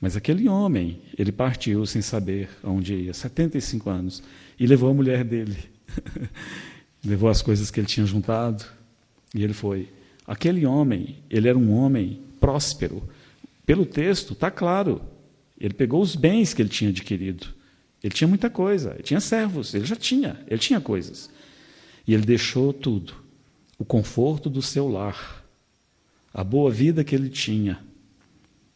A: Mas aquele homem, ele partiu sem saber aonde ia, 75 anos, e levou a mulher dele, levou as coisas que ele tinha juntado, e ele foi. Aquele homem, ele era um homem próspero. Pelo texto, está claro, ele pegou os bens que ele tinha adquirido. Ele tinha muita coisa, ele tinha servos, ele tinha coisas. E ele deixou tudo, o conforto do seu lar, a boa vida que ele tinha.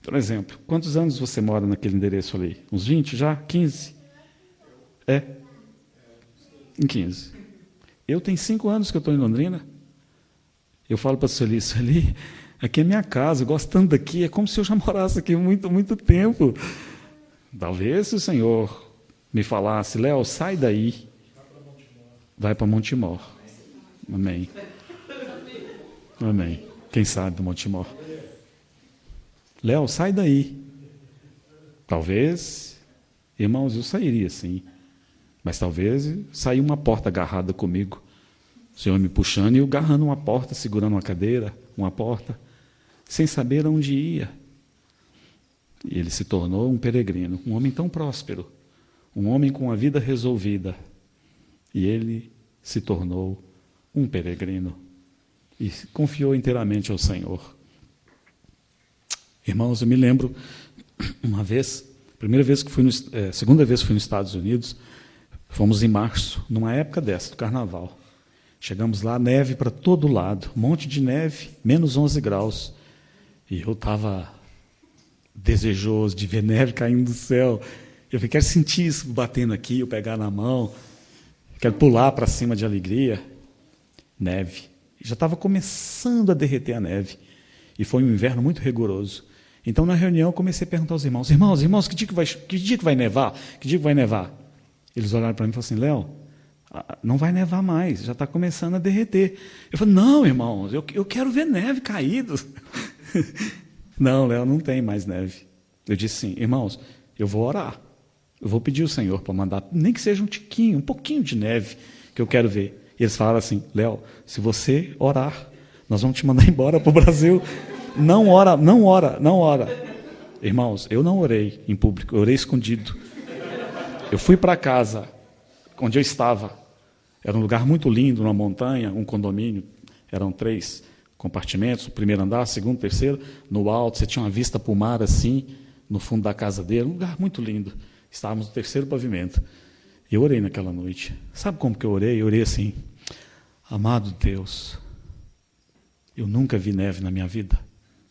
A: Por exemplo, quantos anos você mora naquele endereço ali? Uns 20 já? 15? É? Em 15. Eu tenho 5 anos que eu estou em Londrina. Eu falo para a Sueli, aqui é minha casa, eu gosto tanto daqui, é como se eu já morasse aqui há muito, muito tempo. Talvez se o Senhor me falasse, Léo, sai daí, vai para Montemor. Amém. Amém. Quem sabe do Montemor? Léo, sai daí. Talvez, irmãos, eu sairia sim. Mas talvez saia uma porta agarrada comigo. O Senhor me puxando e eu agarrando uma porta, segurando uma cadeira, uma porta, sem saber aonde ia. E ele se tornou um peregrino, um homem tão próspero, um homem com a vida resolvida. E ele se tornou um peregrino e confiou inteiramente ao Senhor. Irmãos, eu me lembro uma vez, segunda vez que fui nos Estados Unidos, fomos em março, numa época dessa, do carnaval. Chegamos lá, neve para todo lado, um monte de neve, menos 11 graus. E eu estava desejoso de ver neve caindo do céu. Eu quero sentir isso batendo aqui, eu pegar na mão, quero pular para cima de alegria. Neve. Já estava começando a derreter a neve. E foi um inverno muito rigoroso. Então, na reunião, eu comecei a perguntar aos irmãos, irmãos, que dia que vai nevar? Que dia que vai nevar? Eles olharam para mim e falaram assim, Léo, não vai nevar mais, já está começando a derreter. Eu falei, não, irmãos, eu quero ver neve caída. Não, Léo, não tem mais neve. Eu disse sim, irmãos, eu vou orar. Eu vou pedir ao Senhor para mandar, nem que seja um tiquinho, um pouquinho de neve, que eu quero ver. E eles falaram assim, Léo, se você orar, nós vamos te mandar embora para o Brasil. Não ora. Irmãos, eu não orei em público, eu orei escondido. Eu fui para casa, onde eu estava. Era um lugar muito lindo, numa montanha, um condomínio. Eram 3 compartimentos, o primeiro andar, segundo, terceiro. No alto, você tinha uma vista para o mar, assim, no fundo da casa dele. Um lugar muito lindo. Estávamos no 3º pavimento. Eu orei naquela noite. Sabe como que eu orei? Eu orei assim, amado Deus, eu nunca vi neve na minha vida.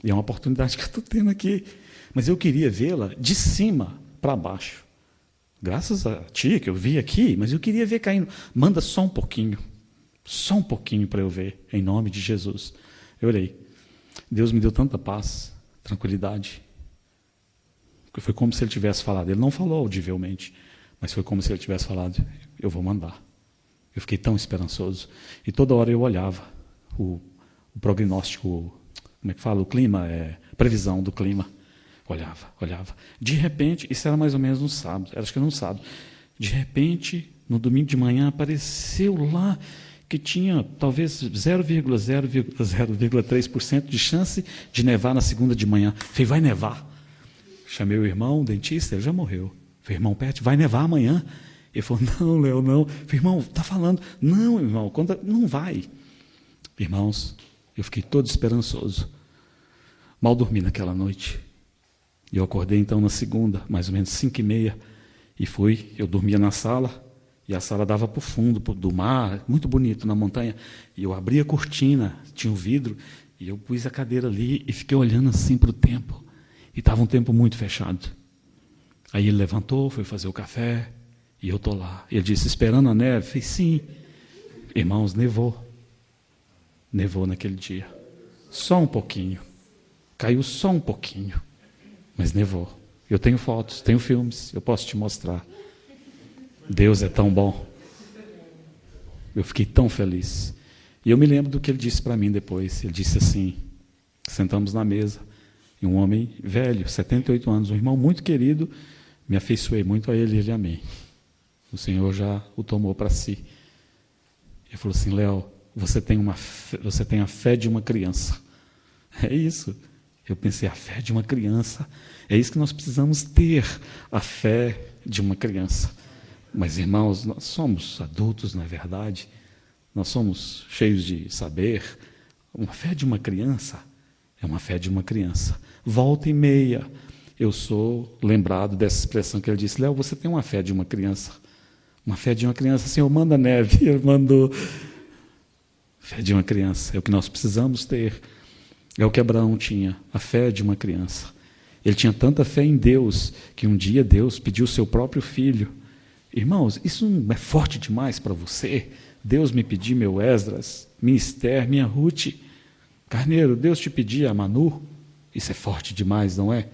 A: E é uma oportunidade que eu estou tendo aqui. Mas eu queria vê-la de cima para baixo. Graças a ti que eu vi aqui, mas eu queria ver caindo. Manda só um pouquinho para eu ver, em nome de Jesus. Eu orei. Deus me deu tanta paz, tranquilidade. Foi como se ele tivesse falado. Ele não falou audivelmente, mas foi como se ele tivesse falado, eu vou mandar. Eu fiquei tão esperançoso. E toda hora eu olhava o prognóstico, como é que fala? O clima, previsão do clima. Olhava. De repente, isso era mais ou menos no sábado, acho que era no sábado. De repente, no domingo de manhã, apareceu lá que tinha talvez 0,3% de chance de nevar na segunda de manhã. Falei, vai nevar. Chamei o irmão, o dentista, ele já morreu. Falei, irmão Pet, vai nevar amanhã? Ele falou, não, Léo, não. Falei, irmão, está falando. Não, irmão, não vai. Irmãos, eu fiquei todo esperançoso. Mal dormi naquela noite. E eu acordei então na segunda, mais ou menos 5h30, e eu dormia na sala, e a sala dava para o fundo do mar, muito bonito, na montanha, e eu abri a cortina, tinha um vidro, e eu pus a cadeira ali e fiquei olhando assim para o tempo, e estava um tempo muito fechado. Aí ele levantou, foi fazer o café, e eu estou lá. Ele disse, esperando a neve? Eu falei, sim. Irmãos, nevou naquele dia, só um pouquinho, caiu só um pouquinho, mas nevou. Eu tenho fotos, tenho filmes, eu posso te mostrar. Deus é tão bom. Eu fiquei tão feliz. E eu me lembro do que ele disse para mim depois. Ele disse assim, sentamos na mesa, e um homem velho, 78 anos, um irmão muito querido, me afeiçoei muito a ele e ele a mim. O Senhor já o tomou para si. Ele falou assim, Léo, você tem a fé de uma criança. É isso. Eu pensei, a fé de uma criança. É isso que nós precisamos ter, a fé de uma criança. Mas, irmãos, nós somos adultos, não é verdade? Nós somos cheios de saber. Uma fé de uma criança é uma fé de uma criança. Volta e meia, eu sou lembrado dessa expressão que ele disse, Léo, você tem uma fé de uma criança. Uma fé de uma criança, Senhor, manda neve. Ele mandou. Fé de uma criança, é o que nós precisamos ter. É o que Abraão tinha, a fé de uma criança. Ele tinha tanta fé em Deus, que um dia Deus pediu o seu próprio filho. Irmãos, isso não é forte demais para você? Deus me pediu meu Esdras, minha Esther, minha Ruth. Carneiro, Deus te pedia a Manu? Isso é forte demais, não é?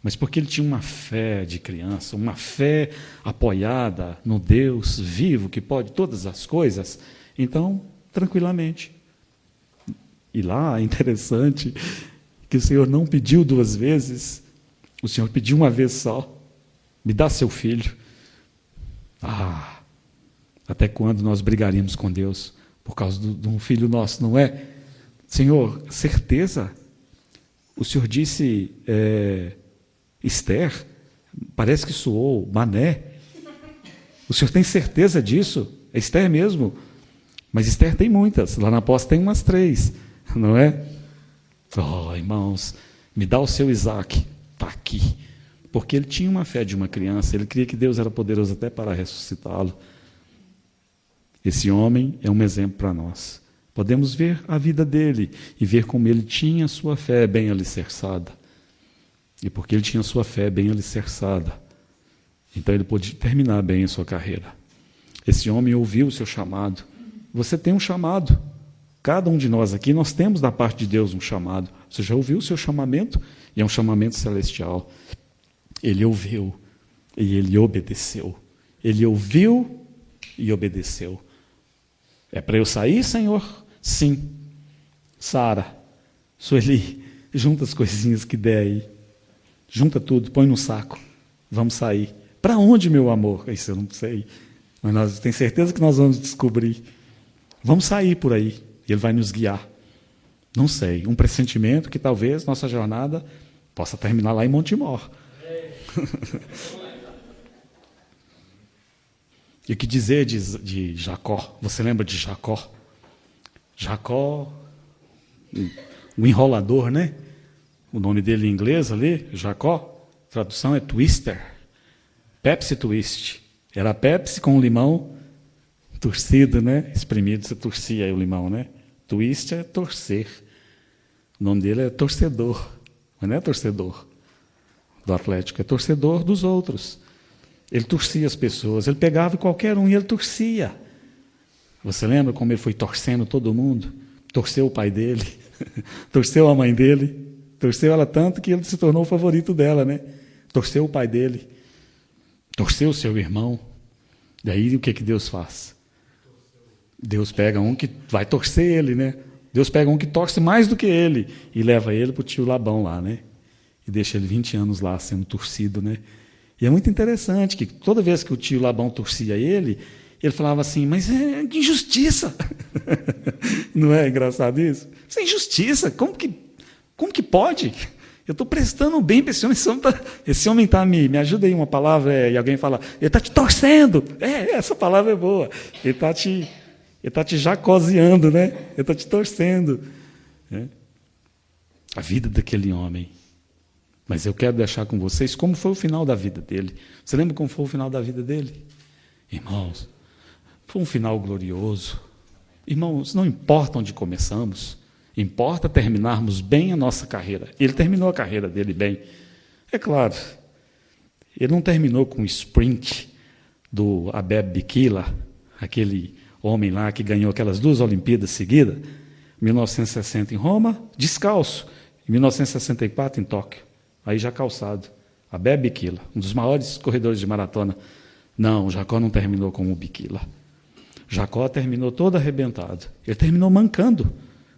A: Mas porque ele tinha uma fé de criança, uma fé apoiada no Deus vivo, que pode todas as coisas, então, tranquilamente. E lá, é interessante, que o Senhor não pediu 2 vezes, o Senhor pediu uma vez só, me dá seu filho. Até quando nós brigaríamos com Deus por causa de um filho nosso, não é? Senhor, certeza? O Senhor disse, Esther, parece que soou Mané. O Senhor tem certeza disso? É Esther mesmo? Mas Esther tem muitas, lá na posse tem umas 3. Não é? Irmãos, me dá o seu Isaac, está aqui. Porque ele tinha uma fé de uma criança, ele cria que Deus era poderoso até para ressuscitá-lo. Esse homem é um exemplo para nós. Podemos ver a vida dele e ver como ele tinha a sua fé bem alicerçada. E porque ele tinha a sua fé bem alicerçada, então ele pôde terminar bem a sua carreira. Esse homem ouviu o seu chamado. Você tem um chamado. Cada um de nós aqui, nós temos da parte de Deus um chamado. Você já ouviu o seu chamamento? E é um chamamento celestial. Ele ouviu e ele obedeceu. Ele ouviu e obedeceu. É para eu sair, Senhor? Sim. Sara, Sueli, junta as coisinhas que der aí. Junta tudo, põe no saco. Vamos sair. Para onde, meu amor? Isso eu não sei. Mas nós temos certeza que nós vamos descobrir. Vamos sair por aí. E Ele vai nos guiar. Não sei, um pressentimento que talvez nossa jornada possa terminar lá em Montemor. E o que dizer de Jacó? Você lembra de Jacó? Jacó, o enrolador, né? O nome dele em inglês ali, Jacó, tradução é Twister. Pepsi Twist. Era Pepsi com limão torcido, né? Espremido, você torcia aí o limão, né? Twist é torcer. O nome dele é torcedor. Mas não é torcedor do Atlético, é torcedor dos outros. Ele torcia as pessoas, ele pegava qualquer um e ele torcia. Você lembra como ele foi torcendo todo mundo? Torceu o pai dele, torceu a mãe dele, torceu ela tanto que ele se tornou o favorito dela, né? Torceu o pai dele, torceu o seu irmão. Daí o que Deus faz? Deus pega um que vai torcer ele, né? Deus pega um que torce mais do que ele e leva ele para o tio Labão lá, né? E deixa ele 20 anos lá sendo torcido, né? E é muito interessante que toda vez que o tio Labão torcia ele falava assim, mas é que injustiça. Não é engraçado isso? Isso é injustiça, como que pode? Eu estou prestando bem para esse homem está me ajuda aí uma palavra, e alguém fala, ele está te torcendo. Essa palavra é boa. Ele está te jacoseando, né? Ele está te torcendo. A vida daquele homem. Mas eu quero deixar com vocês como foi o final da vida dele. Você lembra como foi o final da vida dele? Irmãos, foi um final glorioso. Irmãos, não importa onde começamos, importa terminarmos bem a nossa carreira. Ele terminou a carreira dele bem. É claro, ele não terminou com o sprint do Abebe Bikila, aquele homem lá que ganhou aquelas 2 Olimpíadas seguidas, 1960 em Roma, descalço, em 1964 em Tóquio, aí já calçado. Abebe Bikila, um dos maiores corredores de maratona. Não, Jacó não terminou como o Bikila. Jacó terminou todo arrebentado. Ele terminou mancando,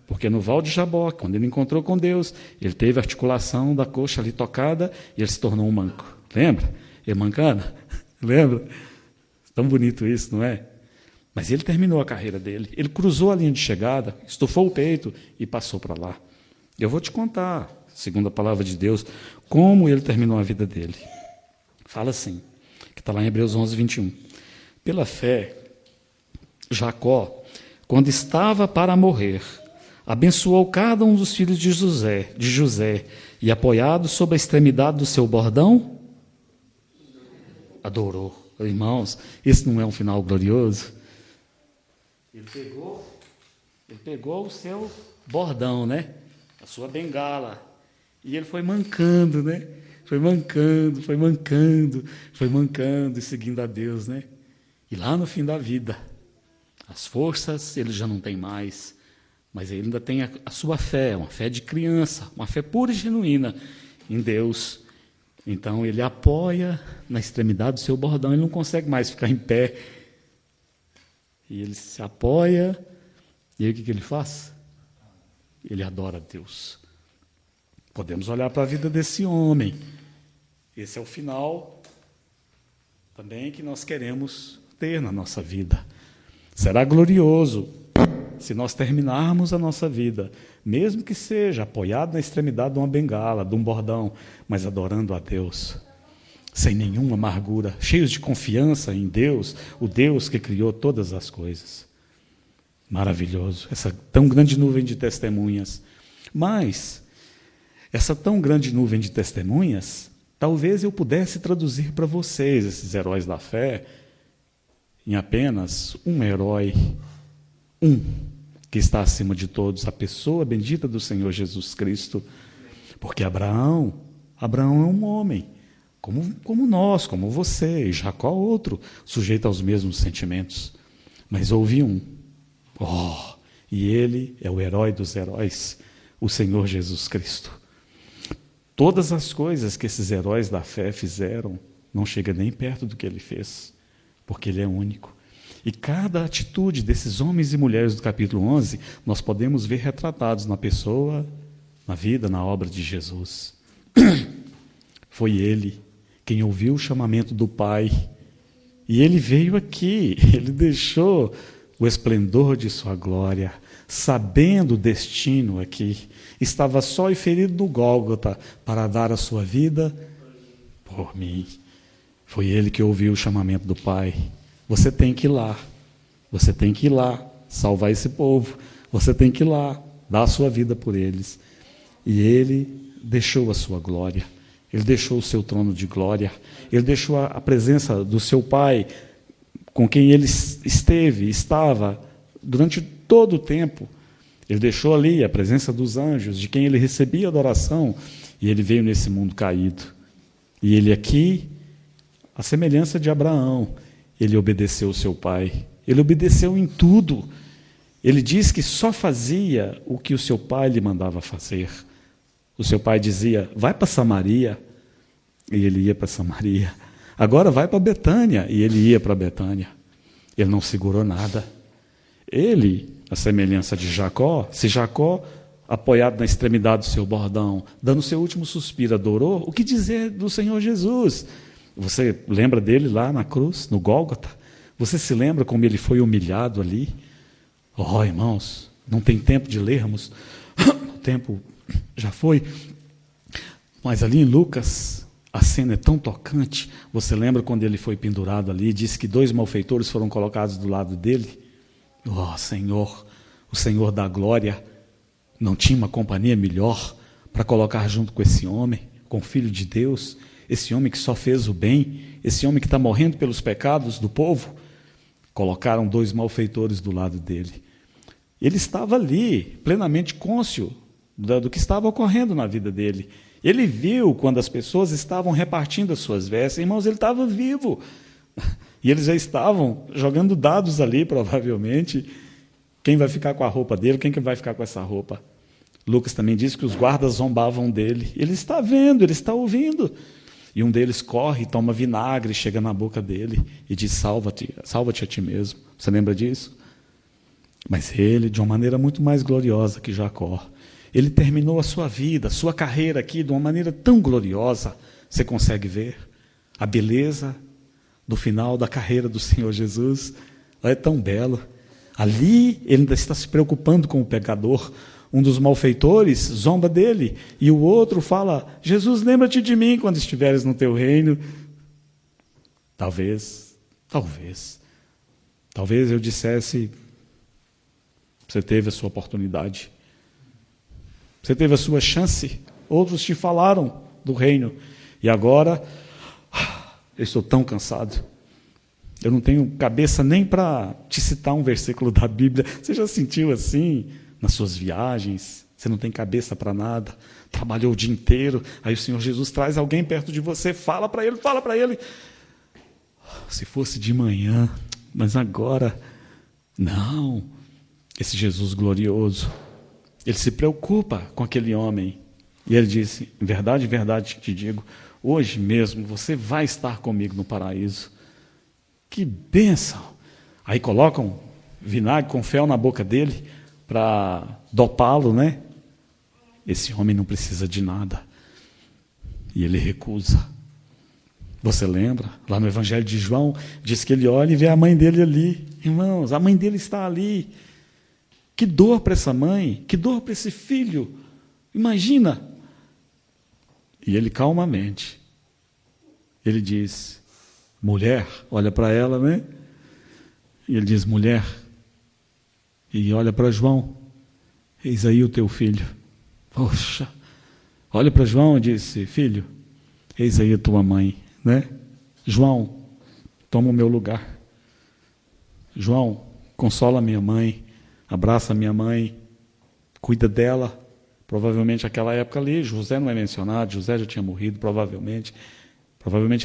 A: porque no Val de Jaboque, quando ele encontrou com Deus, ele teve a articulação da coxa ali tocada e ele se tornou um manco. Lembra? Ele mancando? Lembra? Tão bonito isso, não é? Mas ele terminou a carreira dele. Ele cruzou a linha de chegada, estufou o peito e passou para lá. Eu vou te contar, segundo a palavra de Deus, como ele terminou a vida dele. Fala assim, que está lá em Hebreus 11, 21. Pela fé, Jacó, quando estava para morrer, abençoou cada um dos filhos de José, e apoiado sobre a extremidade do seu bordão, adorou. Irmãos, esse não é um final glorioso? Ele pegou o seu bordão, né? A sua bengala, e ele foi mancando, né? Foi mancando, e seguindo a Deus, né? E lá no fim da vida, as forças ele já não tem mais, mas ele ainda tem a sua fé, uma fé de criança, uma fé pura e genuína em Deus. Então ele apoia na extremidade do seu bordão, ele não consegue mais ficar em pé. E ele se apoia, e aí o que ele faz? Ele adora a Deus. Podemos olhar para a vida desse homem. Esse é o final também que nós queremos ter na nossa vida. Será glorioso se nós terminarmos a nossa vida, mesmo que seja apoiado na extremidade de uma bengala, de um bordão, mas adorando a Deus, sem nenhuma amargura, cheios de confiança em Deus, o Deus que criou todas as coisas. Maravilhoso, essa tão grande nuvem de testemunhas. Mas essa tão grande nuvem de testemunhas, talvez eu pudesse traduzir para vocês, esses heróis da fé, em apenas um herói, que está acima de todos, a pessoa bendita do Senhor Jesus Cristo. Porque Abraão é um homem, como nós, como você, e Jacó outro, sujeito aos mesmos sentimentos. Mas houve um, e ele é o herói dos heróis, o Senhor Jesus Cristo. Todas as coisas que esses heróis da fé fizeram, não chega nem perto do que ele fez, porque ele é único. E cada atitude desses homens e mulheres do capítulo 11, nós podemos ver retratados na pessoa, na vida, na obra de Jesus. Foi ele quem ouviu o chamamento do Pai, e ele veio aqui, ele deixou o esplendor de sua glória, sabendo o destino aqui, estava só e ferido no Gólgota para dar a sua vida por mim. Foi ele que ouviu o chamamento do Pai. Você tem que ir lá, salvar esse povo, você tem que ir lá, dar a sua vida por eles. E ele deixou a sua glória, ele deixou o seu trono de glória, ele deixou a presença do seu Pai, com quem ele estava durante todo o tempo. Ele deixou ali a presença dos anjos, de quem ele recebia adoração, e ele veio nesse mundo caído. E ele aqui, a semelhança de Abraão, ele obedeceu o seu pai, ele obedeceu em tudo. Ele diz que só fazia o que o seu pai lhe mandava fazer. O seu pai dizia, vai para Samaria, e ele ia para Samaria. Agora vai para Betânia, e ele ia para Betânia. Ele não segurou nada. Ele, a semelhança de Jacó, se Jacó, apoiado na extremidade do seu bordão, dando seu último suspiro, adorou, o que dizer do Senhor Jesus? Você lembra dele lá na cruz, no Gólgota? Você se lembra como ele foi humilhado ali? Oh, irmãos, não tem tempo de lermos, o tempo já foi, mas ali em Lucas, a cena é tão tocante. Você lembra quando ele foi pendurado ali, disse que 2 malfeitores foram colocados do lado dele? Oh, Senhor, o Senhor da glória, não tinha uma companhia melhor para colocar junto com esse homem, com o Filho de Deus, esse homem que só fez o bem, esse homem que está morrendo pelos pecados do povo? Colocaram 2 malfeitores do lado dele. Ele estava ali, plenamente cônscio do que estava ocorrendo na vida dele. Ele viu quando as pessoas estavam repartindo as suas vestes. Irmãos, ele estava vivo. E eles já estavam jogando dados ali, provavelmente. Quem vai ficar com a roupa dele? Quem que vai ficar com essa roupa? Lucas também diz que os guardas zombavam dele. Ele está vendo, ele está ouvindo. E um deles corre, toma vinagre, chega na boca dele e diz: salva-te a ti mesmo. Você lembra disso? Mas ele, de uma maneira muito mais gloriosa que Jacó, ele terminou a sua vida, a sua carreira aqui de uma maneira tão gloriosa. Você consegue ver a beleza do final da carreira do Senhor Jesus? É tão belo. Ali ele ainda está se preocupando com o pecador. Um dos malfeitores zomba dele e o outro fala: Jesus, lembra-te de mim quando estiveres no teu reino. Talvez eu dissesse: você teve a sua oportunidade, você teve a sua chance, outros te falaram do reino, e agora eu estou tão cansado, eu não tenho cabeça nem para te citar um versículo da Bíblia. Você já sentiu assim nas suas viagens? Você não tem cabeça para nada, trabalhou o dia inteiro, aí o Senhor Jesus traz alguém perto de você, fala para ele, se fosse de manhã, mas agora, não. Esse Jesus glorioso, ele se preocupa com aquele homem, e ele disse: em verdade te digo, hoje mesmo você vai estar comigo no paraíso. Que bênção! Aí colocam vinagre com fel na boca dele para dopá-lo, né? Esse homem não precisa de nada. E ele recusa. Você lembra? Lá no Evangelho de João, diz que ele olha e vê a mãe dele ali. Irmãos, a mãe dele está ali. Que dor para essa mãe, que dor para esse filho. Imagina! E ele calmamente, ele diz: mulher, olha para ela, né? E ele diz: mulher, e olha para João: eis aí o teu filho. Poxa, olha para João e disse: filho, eis aí a tua mãe, né? João, toma o meu lugar. João, consola minha mãe, abraça minha mãe, cuida dela. Provavelmente naquela época ali, José não é mencionado, José já tinha morrido, provavelmente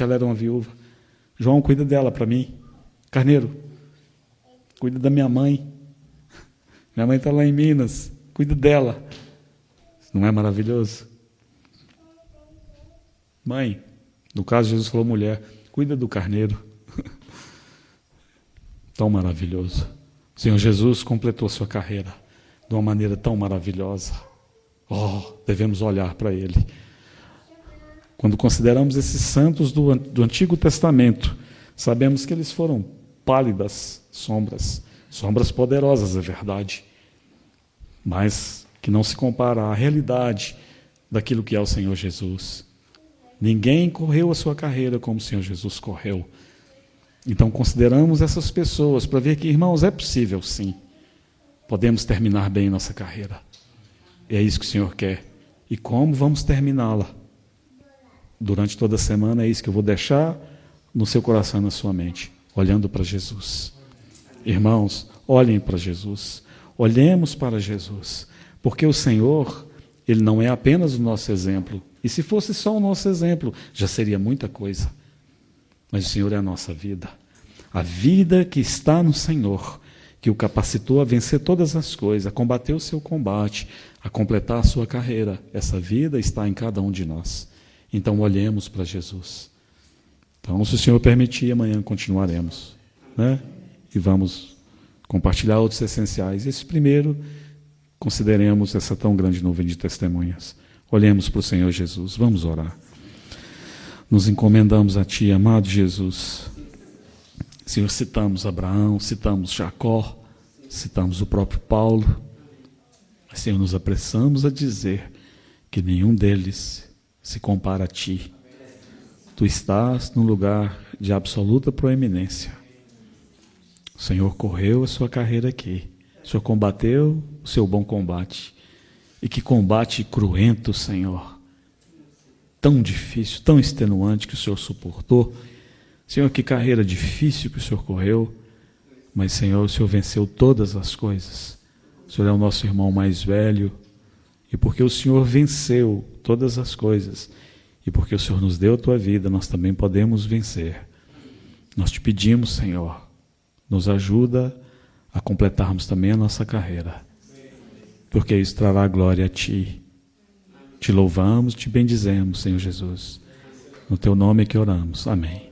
A: ela era uma viúva. João, cuida dela para mim. Carneiro, cuida da minha mãe. Minha mãe está lá em Minas, cuida dela. Não é maravilhoso? Mãe, no caso Jesus falou mulher, cuida do carneiro. Tão maravilhoso. O Senhor Jesus completou sua carreira de uma maneira tão maravilhosa. Oh, devemos olhar para Ele. Quando consideramos esses santos do Antigo Testamento, sabemos que eles foram pálidas sombras poderosas, é verdade, mas que não se compara à realidade daquilo que é o Senhor Jesus. Ninguém correu a sua carreira como o Senhor Jesus correu. Então consideramos essas pessoas para ver que, irmãos, é possível sim. Podemos terminar bem nossa carreira. É isso que o Senhor quer. E como vamos terminá-la? Durante toda a semana é isso que eu vou deixar no seu coração e na sua mente, olhando para Jesus. Irmãos, olhem para Jesus. Olhemos para Jesus. Porque o Senhor, Ele não é apenas o nosso exemplo. E se fosse só o nosso exemplo, já seria muita coisa. Mas o Senhor é a nossa vida. A vida que está no Senhor, que o capacitou a vencer todas as coisas, a combater o seu combate, a completar a sua carreira. Essa vida está em cada um de nós. Então olhemos para Jesus. Então, se o Senhor permitir, amanhã continuaremos, né? E vamos compartilhar outros essenciais. Esse primeiro, consideremos essa tão grande nuvem de testemunhas. Olhemos para o Senhor Jesus, vamos orar. Nos encomendamos a Ti, amado Jesus. Senhor, citamos Abraão, citamos Jacó, citamos o próprio Paulo. Senhor, nos apressamos a dizer que nenhum deles se compara a Ti. Tu estás num lugar de absoluta proeminência. O Senhor correu a sua carreira aqui. O Senhor combateu o seu bom combate. E que combate cruento, Senhor. Tão difícil, tão extenuante que o Senhor suportou. Senhor, que carreira difícil que o Senhor correu. Mas, Senhor, o Senhor venceu todas as coisas. O Senhor é o nosso irmão mais velho. E porque o Senhor venceu todas as coisas, e porque o Senhor nos deu a Tua vida, nós também podemos vencer. Nós Te pedimos, Senhor, nos ajuda a completarmos também a nossa carreira. Porque isso trará glória a Ti. Te louvamos, Te bendizemos, Senhor Jesus. No Teu nome é que oramos. Amém.